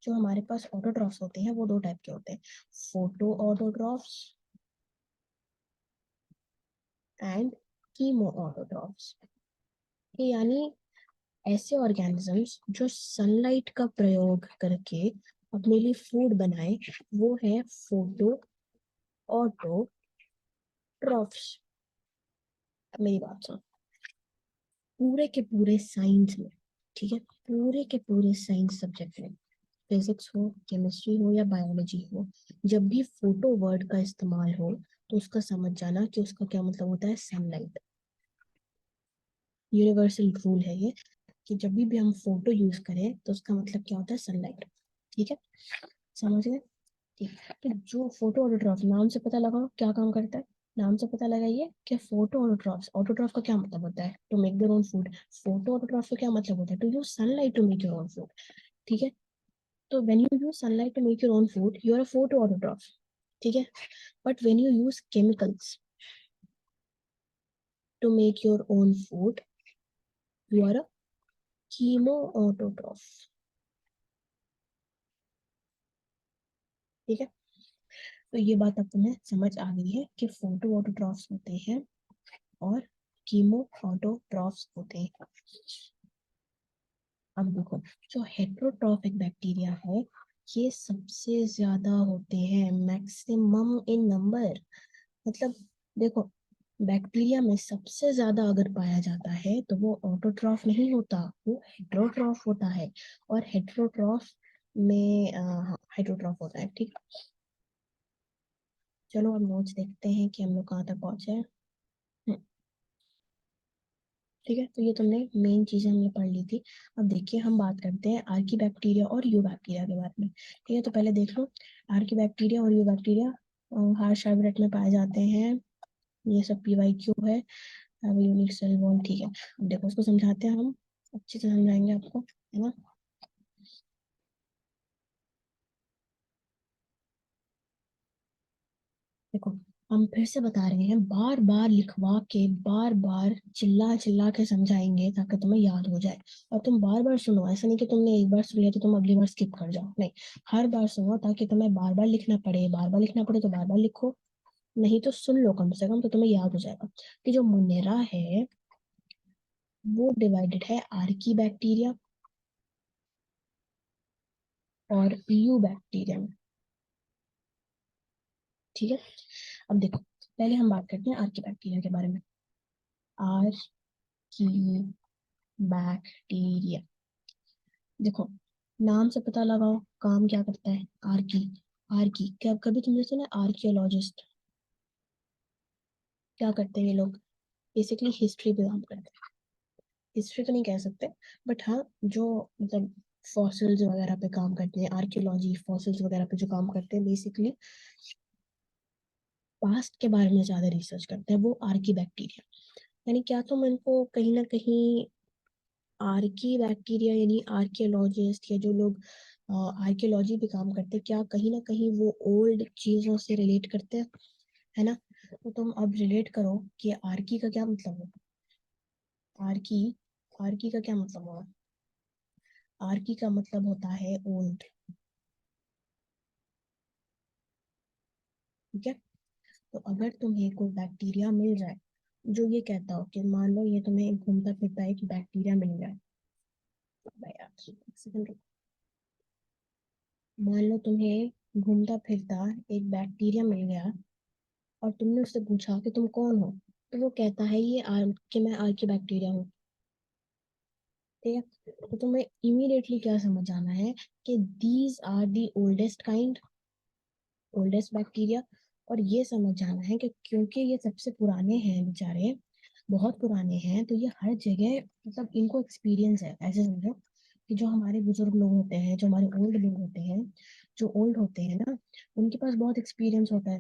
Speaker 1: जो हमारे पास ऑटोट्रॉफ्स होते हैं वो दो टाइप के होते हैं, photo autotrophs and chemo autotrophs. यानी ऐसे ऑर्गेनिजम्स जो सनलाइट का प्रयोग करके अपने लिए फूड बनाए, वो है फोटो ऑटोट्रॉफ्स। मेरी बात सुनो, पूरे के पूरे साइंस में, ठीक है, पूरे के पूरे साइंस सब्जेक्ट में फिजिक्स हो, केमिस्ट्री हो या बायोलॉजी हो, जब भी फोटो वर्ड का इस्तेमाल हो तो उसका समझ जाना कि उसका क्या मतलब होता है, सनलाइट। यूनिवर्सल रूल है ये कि जब भी हम फोटो यूज करें तो उसका मतलब क्या होता है, सनलाइट। ठीक है, समझ गए? ठीक है, तो जो फोटो ऑटोट्रॉफ, नाम से पता लगाओ क्या काम करता है। नाम से पता लगाइए कि फोटो ऑटोट्रॉफ, ऑटोट्रॉफ का क्या मतलब होता है, to make their own food. Photo autotroph का क्या मतलब होता है, to use sunlight to make your own food. ठीक है, तो when you use sunlight to make your own food you are a photo autotroph. ठीक है, but when you use chemicals to make your own food you are a chemo autotroph. ठीक है, तो ये बात अब तुम्हें समझ आ गई है कि फोटो ऑटोट्रॉफ्स होते हैं और कीमो ऑटोट्रॉफ्स होते हैं। अब देखो, जो हेट्रोट्रॉफिक बैक्टीरिया है ये सबसे ज्यादा होते हैं, मैक्सिमम इन नंबर। मतलब देखो, बैक्टीरिया में सबसे ज्यादा अगर पाया जाता है तो वो ऑटोट्रॉफ नहीं होता, वो हेट्रोट्रॉफ होता है। और हेट्रोट्रॉफ में हेट्रोट्रॉफ होता है। ठीक, चलो अब नोट्स देखते हैं कि हम लोग कहाँ तक पहुंचे हैं। हम्म, ठीक है, तो ये तुमने मेन चीजें हमने पढ़ ली थी। अब देखिए हम बात करते हैं आर्की बैक्टीरिया और यू बैक्टीरिया के बारे में। ठीक है, तो पहले देख लो, आर्की बैक्टीरिया और यू बैक्टीरिया हार्श हाइब्रिड में पाए जाते हैं। ये सब PYQ है। अब यूनिक सेल वॉल, ठीक है, अब देखो उसको समझाते हैं हम, अच्छे से समझाएंगे आपको, है ना। देखो, हम फिर से बता रहे हैं, बार बार लिखवा के, बार बार चिल्ला चिल्ला के समझाएंगे ताकि तुम्हें याद हो जाए। और तुम बार बार सुनो, ऐसा नहीं कि तुमने एक बार सुन लिया तो तुम अगली बार स्किप कर जाओ, नहीं, हर बार सुनो ताकि तुम्हें बार बार लिखना पड़े, बार बार लिखना पड़े तो बार बार लिखो, नहीं तो सुन लो कम से कम, तो तुम्हें याद हो जाएगा कि जो मुनेरा है वो डिवाइडेड है आर्की बैक्टीरिया और यू बैक्टीरिया में। ठीक है, अब देखो पहले हम बात करते हैं आर्की बैक्टीरिया के बारे में। आर्की बैक्टीरिया, देखो नाम से पता लगाओ काम क्या करता है, आर्की। आर्की क्या, कभी तुमने सुना आर्कियोलॉजिस्ट क्या करते हैं ये लोग, बेसिकली हिस्ट्री पे काम करते हैं। हिस्ट्री तो नहीं कह सकते, बट हाँ, जो मतलब फॉसिल्स वगैरह पे काम करते हैं, आर्कियोलॉजी फॉसिल्स वगैरह पे जो काम करते हैं, बेसिकली पास्ट के बारे में ज्यादा रिसर्च करते हैं, वो आर्की बैक्टीरिया। यानी क्या तुम इनको कहीं ना कहीं, आर्की बैक्टीरिया यानी आर्कियोलॉजिस्ट या जो लोग आर्कियोलॉजी पे काम करते हैं, क्या कहीं ना कहीं वो ओल्ड चीजों से रिलेट करते हैं, है ना। तो तुम अब रिलेट करो कि आर्की का क्या मतलब है। आर्की, आर्की का क्या मतलब होगा, आर्की का मतलब होता है ओल्ड। ठीक है, तो अगर तुम्हें कोई बैक्टीरिया मिल जाए जो ये कहता हो कि मान लो ये तुम्हें घूमता फिरता एक बैक्टीरिया मिल जाए, भाई यार एक सेकंड रुको। मान लो तुम्हें घूमता फिरता एक बैक्टीरिया मिल गया और तुमने उससे पूछा कि तुम कौन हो, तो वो कहता है ये कि मैं आर्की बैक्टीरिया हूँ। ठीक है, तो तुम्हें इमीडिएटली क्या समझ आना है कि these are the oldest kind, oldest bacteria. और ये समझ जाना है कि क्योंकि ये सबसे पुराने हैं बेचारे, बहुत पुराने हैं, तो ये हर जगह मतलब इनको एक्सपीरियंस है। ऐसे समझो कि जो हमारे बुजुर्ग लोग होते हैं, जो हमारे ओल्ड लोग होते हैं, जो ओल्ड होते हैं ना, उनके पास बहुत एक्सपीरियंस होता है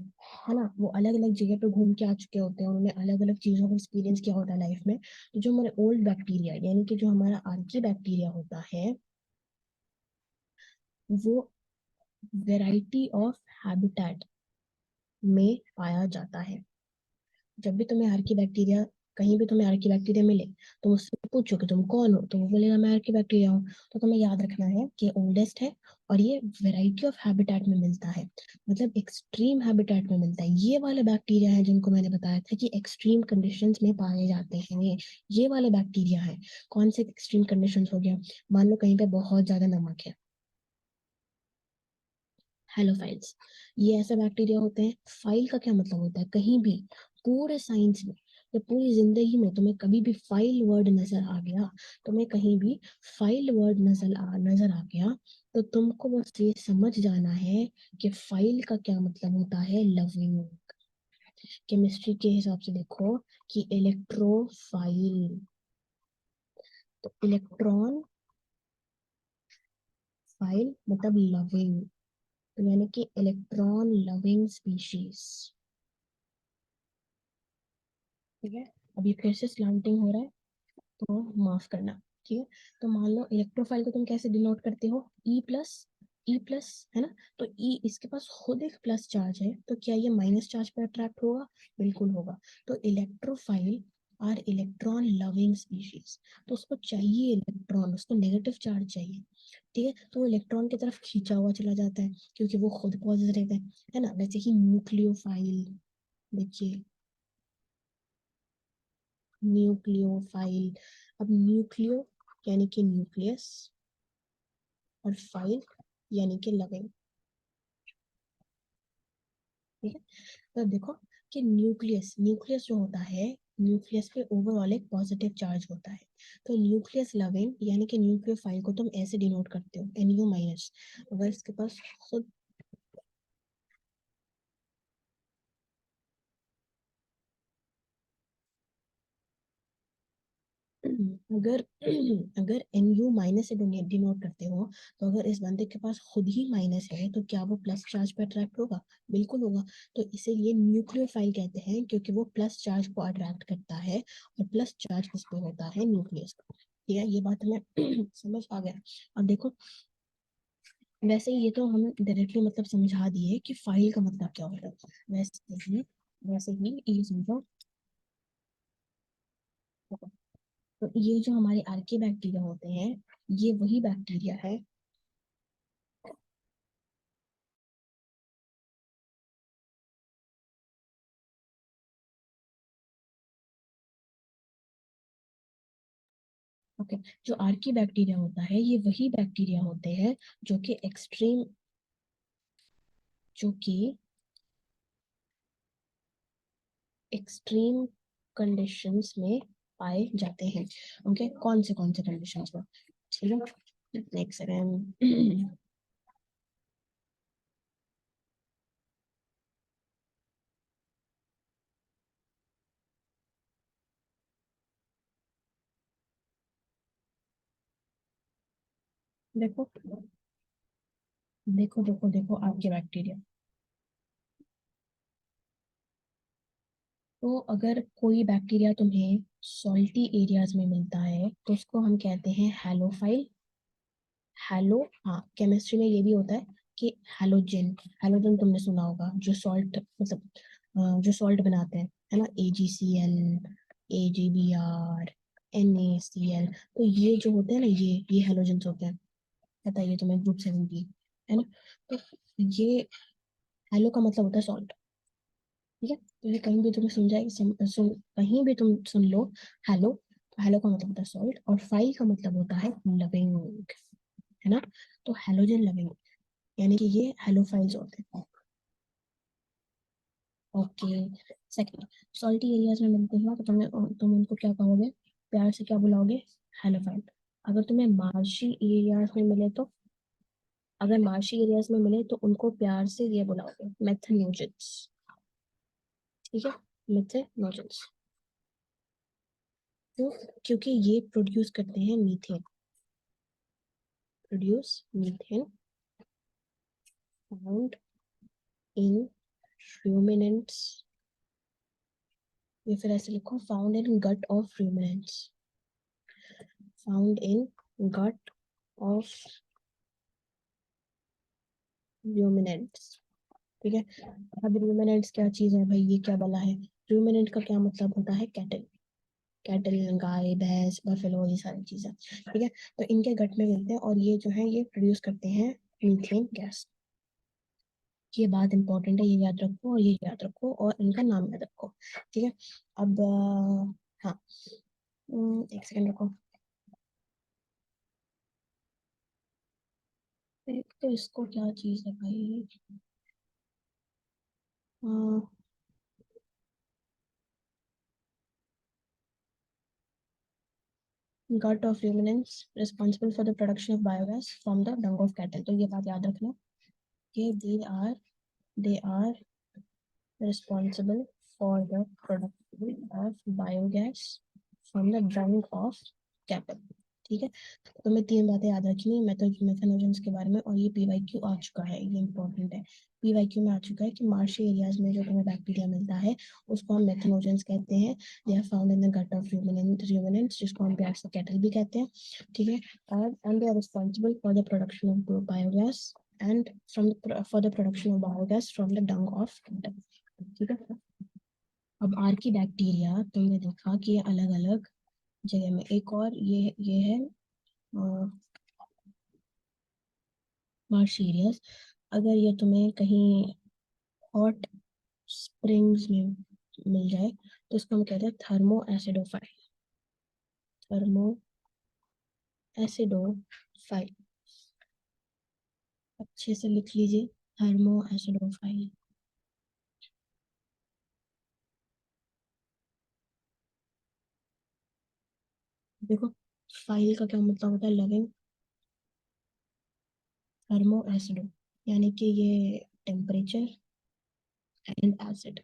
Speaker 1: ना। वो अलग अलग जगह पे घूम के आ चुके होते हैं, उन्होंने अलग अलग चीजों को एक्सपीरियंस किया होता है लाइफ में। तो जो हमारे ओल्ड बैक्टीरिया यानी कि जो हमारा आर्की बैक्टीरिया होता है, वो वेराइटी ऑफ हैबिटेट में पाया जाता है। जब भी तुम्हें आर्की बैक्टीरिया, कहीं भी तुम्हें आर्की बैक्टीरिया मिले, तुम उससे पूछो कि तुम कौन हो, तो वो बोलेगा मैं आर्की बैक्टीरिया हूँ। तो तुम्हें याद रखना है कि ओल्डेस्ट है और ये वेराइटी ऑफ हैबिटेट में मिलता है, मतलब एक्सट्रीम हैबिटेट में मिलता है। ये वाले बैक्टीरिया हैं जिनको मैंने बताया था कि एक्सट्रीम कंडीशंस में पाए जाते हैं, ये वाले बैक्टीरिया हैं। कौन से एक्सट्रीम कंडीशंस हो गया, मान लो कहीं पे बहुत ज्यादा नमक है, हेलोफाइल्स, ये ऐसे बैक्टीरिया होते हैं। फाइल का क्या मतलब होता है, कहीं भी, पूरे साइंस में जब पूरी जिंदगी में तुम्हें कभी भी फाइल वर्ड नजर आ गया, तुम्हें कहीं भी फाइल वर्ड नजर आ गया, तो तुमको बस ये समझ जाना है कि फाइल का क्या मतलब होता है, लविंग। केमिस्ट्री के हिसाब से देखो कि इलेक्ट्रोफाइल, तो इलेक्ट्रॉन फाइल मतलब लविंग, तो यानी कि इलेक्ट्रॉन लविंग स्पीशीज। ठीक है, अभी फिर से स्लांटिंग हो रहा है, तो माफ करना। ठीक है, तो मान लो इलेक्ट्रोफाइल को तुम कैसे डिनोट करते हो, ई प्लस है ना। तो ई इसके पास खुद एक प्लस चार्ज है, तो क्या ये माइनस चार्ज पर अट्रैक्ट होगा? बिल्कुल होगा। तो electrophile are electron loving species, तो उसको चाहिए इलेक्ट्रॉन, उसको नेगेटिव चार्ज चाहिए। ठीक है, तो वो इलेक्ट्रॉन की तरफ खींचा हुआ चला जाता है, क्योंकि वो खुद पॉजिटिव है ना। वैसे ही न्यूक्लियोफाइल, देखिए न्यूक्लियोफाइल, अब न्यूक्लियो यानी कि न्यूक्लियस, और फाइल यानी कि लविंग। ठीक है, तो अब देखो कि न्यूक्लियस न्यूक्लियस जो होता है, न्यूक्लियस पे ओवरऑल एक पॉजिटिव चार्ज होता है। तो न्यूक्लियस लविंग यानी कि न्यूक्लियोफाइल को तुम ऐसे डिनोट करते हो, NU माइनस। अगर इसके पास खुद अगर अगर NU माइनस से डिनोट करते हो, तो अगर इस बंदे के पास खुद ही माइनस है, तो क्या वो प्लस चार्ज पे अट्रैक्ट होगा? बिल्कुल होगा। तो इसीलिए न्यूक्लियोफाइल कहते हैं, क्योंकि वो प्लस चार्ज को अट्रैक्ट करता है, और प्लस चार्ज किस पे होता है? न्यूक्लियस पे। ठीक है, ये बात हमें समझ आ गया। अब देखो, वैसे ये तो हम डायरेक्टली मतलब समझा दिए कि फाइल का मतलब क्या होता है। वैसे ही ये समझो, तो ये जो हमारे आर्की बैक्टीरिया होते हैं, ये वही बैक्टीरिया है। ओके, जो आर्की बैक्टीरिया होता है, ये वही बैक्टीरिया होते हैं जो कि जो कि एक्सट्रीम कंडीशंस में पाए जाते हैं। ओके, कौन से कंडीशंस में? ठीक है, एक सेकेंड। देखो देखो देखो देखो, आपके बैक्टीरिया, तो अगर कोई बैक्टीरिया तुम्हें सॉल्टी एरियाज में मिलता है, तो उसको हम कहते हैं हैलोफाइल। हैलो, हाँ, केमिस्ट्री में ये भी होता है कि हैलोजन। हैलोजन तुमने सुना होगा, जो सॉल्ट मतलब जो सॉल्ट बनाते हैं, है ना, AgCl, AgBr, NaCl। तो ये जो होते हैं ना, ये हैलोजेंस होते हैं। पता है ये तुम्हें, ग्रुप 7 की, है ना। तो ये हैलो का मतलब होता है सॉल्ट। ठीक है, तो ये कहीं भी तुम्हें सुन जाए, कहीं भी तुम सुन लो हेलो, तो हेलो का मतलब होता है सॉल्ट, और फाइल का मतलब होता है लविंग, है ना। तो हेलोजन लविंग यानी कि ये हेलोफाइल्स होते हैं। ओके, सेकंड, सॉल्टी एरियाज में मिलते हैं, तो तुम उनको क्या कहोगे, प्यार से क्या बुलाओगे? हेलोफाइल। अगर तुम्हें मार्शी एरियाज में मिले तो, अगर मार्शी एरियाज में मिले तो उनको प्यार से ये बुलाओगे, मेथनोजेंस। ठीक है, मेथनोजेंस। क्यों? क्योंकि ये प्रोड्यूस करते हैं methane, produce methane found in ruminants, या फिर ऐसे लिखो, found in gut of ruminants, found in gut of ruminants। ठीक है, अब ruminants क्या चीज है भाई, ये क्या बला है? ruminant का क्या मतलब होता है? कैटल, कैटल, गाय भैंस बफेलो, ये सारी चीजें। ठीक है, तो इनके गट में मिलते हैं, और ये जो है ये प्रोड्यूस करते हैं मीथेन गैस। ये बात इंपॉर्टेंट है, ये याद रखो, और ये याद रखो, और इनका नाम याद रखो। ठीक है, अब हाँ, एक सेकंड रखो। एक तो इसको क्या चीज है भाई, अ, gut of ruminants responsible for the production of biogas from the dung of cattle. तो ये बात याद रखना कि they are responsible for the production of biogas from the dung of cattle. ठीक है, तो मैं 3 बातें याद रखनी है मेथनोजेंस के बारे में, और ये पीवाईक्यू आ चुका है, ये इंपॉर्टेंट है। पीवाईक्यू में आ चुका है कि मार्शी एरियाज में जो तुम्हें बैक्टीरिया मिलता है उसको हम मेथनोजेंस कहते हैं। They are found in the gut of ruminants जिसको हम प्यार से कैटल भी कहते हैं। ठीक है, and they are responsible for the production of biogas and for the production of biogas from the dung of cattle. ठीक है, अब आर्की बैक्टीरिया तुमने देखा कि ये अलग अलग जगह में, एक और ये है मार्श एरियाज। अगर ये तुम्हें कहीं हॉट स्प्रिंग्स में मिल जाए तो इसको हम कहते हैं थर्मो एसिडोफाइल। थर्मो एसिडोफाइल अच्छे से लिख लीजिए, थर्मो एसिडोफाइल। देखो फाइल का क्या मतलब होता है, लविंग। थर्मो एसिडो यानी कि ये टेम्परेचर एंड एसिड,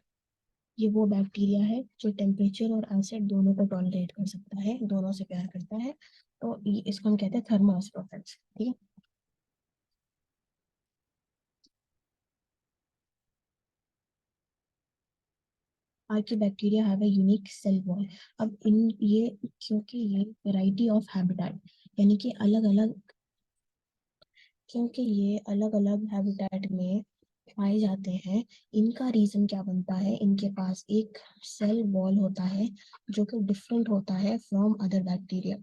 Speaker 1: ये वो बैक्टीरिया है जो टेम्परेचर और एसिड दोनों को टॉलरेट कर सकता है, दोनों से प्यार करता है। तो इसको हम कहते हैं थर्मो एसिडोफाइल्स। ठीक है, archaebacteria have a unique cell wall. अब इन ये क्योंकि ये वैरायटी ऑफ हैबिटेट यानी कि अलग अलग, क्योंकि ये अलग अलग हैबिटेट में पाए जाते हैं, इनका रीजन क्या बनता है, इनके पास एक सेल वॉल होता है जो कि डिफरेंट होता है फ्रॉम अदर बैक्टीरिया।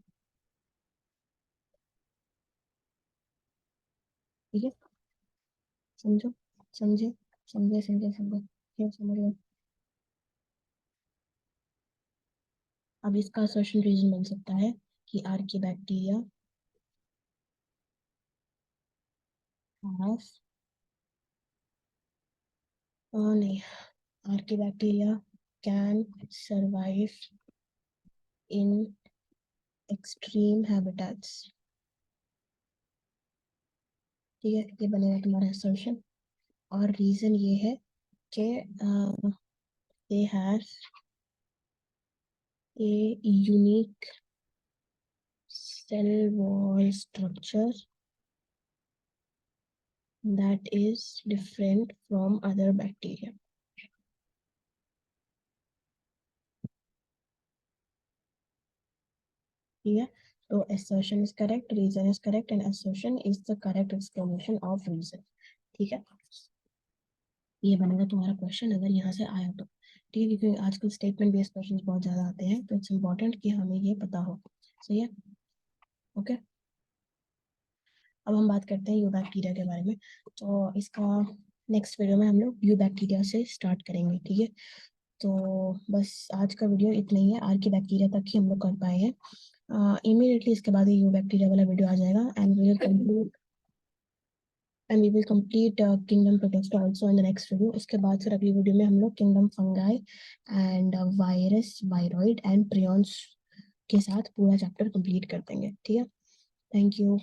Speaker 1: ठीक है, समझो, समझे, समझे क्या समझ लो। अब इसका असर्शन रीजन बन सकता है कि आर्की बैक्टीरिया हैव नहीं, Archie bacteria can survive in extreme habitats. ठीक है, ये बनेगा तुम्हारा असर्शन, और रीजन ये है कि they have a unique cell wall structure that is different from other bacteria. ठीक है, तो assertion is correct, reason is correct, and assertion is the correct explanation of reason. ठीक है, ये बनेगा तुम्हारा क्वेश्चन अगर यहाँ से आया तो। ठीक है, क्योंकि आजकल स्टेटमेंट बेस्ड क्वेश्चंस बहुत ज्यादा आते हैं, तो इट्स इम्पोर्टेंट कि हमें ये पता हो। सही है, ओके। अब हम बात करते हैं यू बैक्टीरिया के बारे में। तो इसका नेक्स्ट वीडियो में हम लोग यू बैक्टीरिया से स्टार्ट करेंगे। ठीक है, तो बस आज का वीडियो इतना ही है, आर्की बैक्टीरिया तक ही हम लोग कर पाए हैं। इमीडिएटली इसके बाद यू बैक्टीरिया वाला वीडियो आ जाएगा, and we will complete kingdom protista also in the next video. उसके बाद फिर अगली वीडियो में हम लोग kingdom fungi and virus viroid and prions के साथ पूरा चैप्टर कंप्लीट कर देंगे। ठीक है, थैंक यू।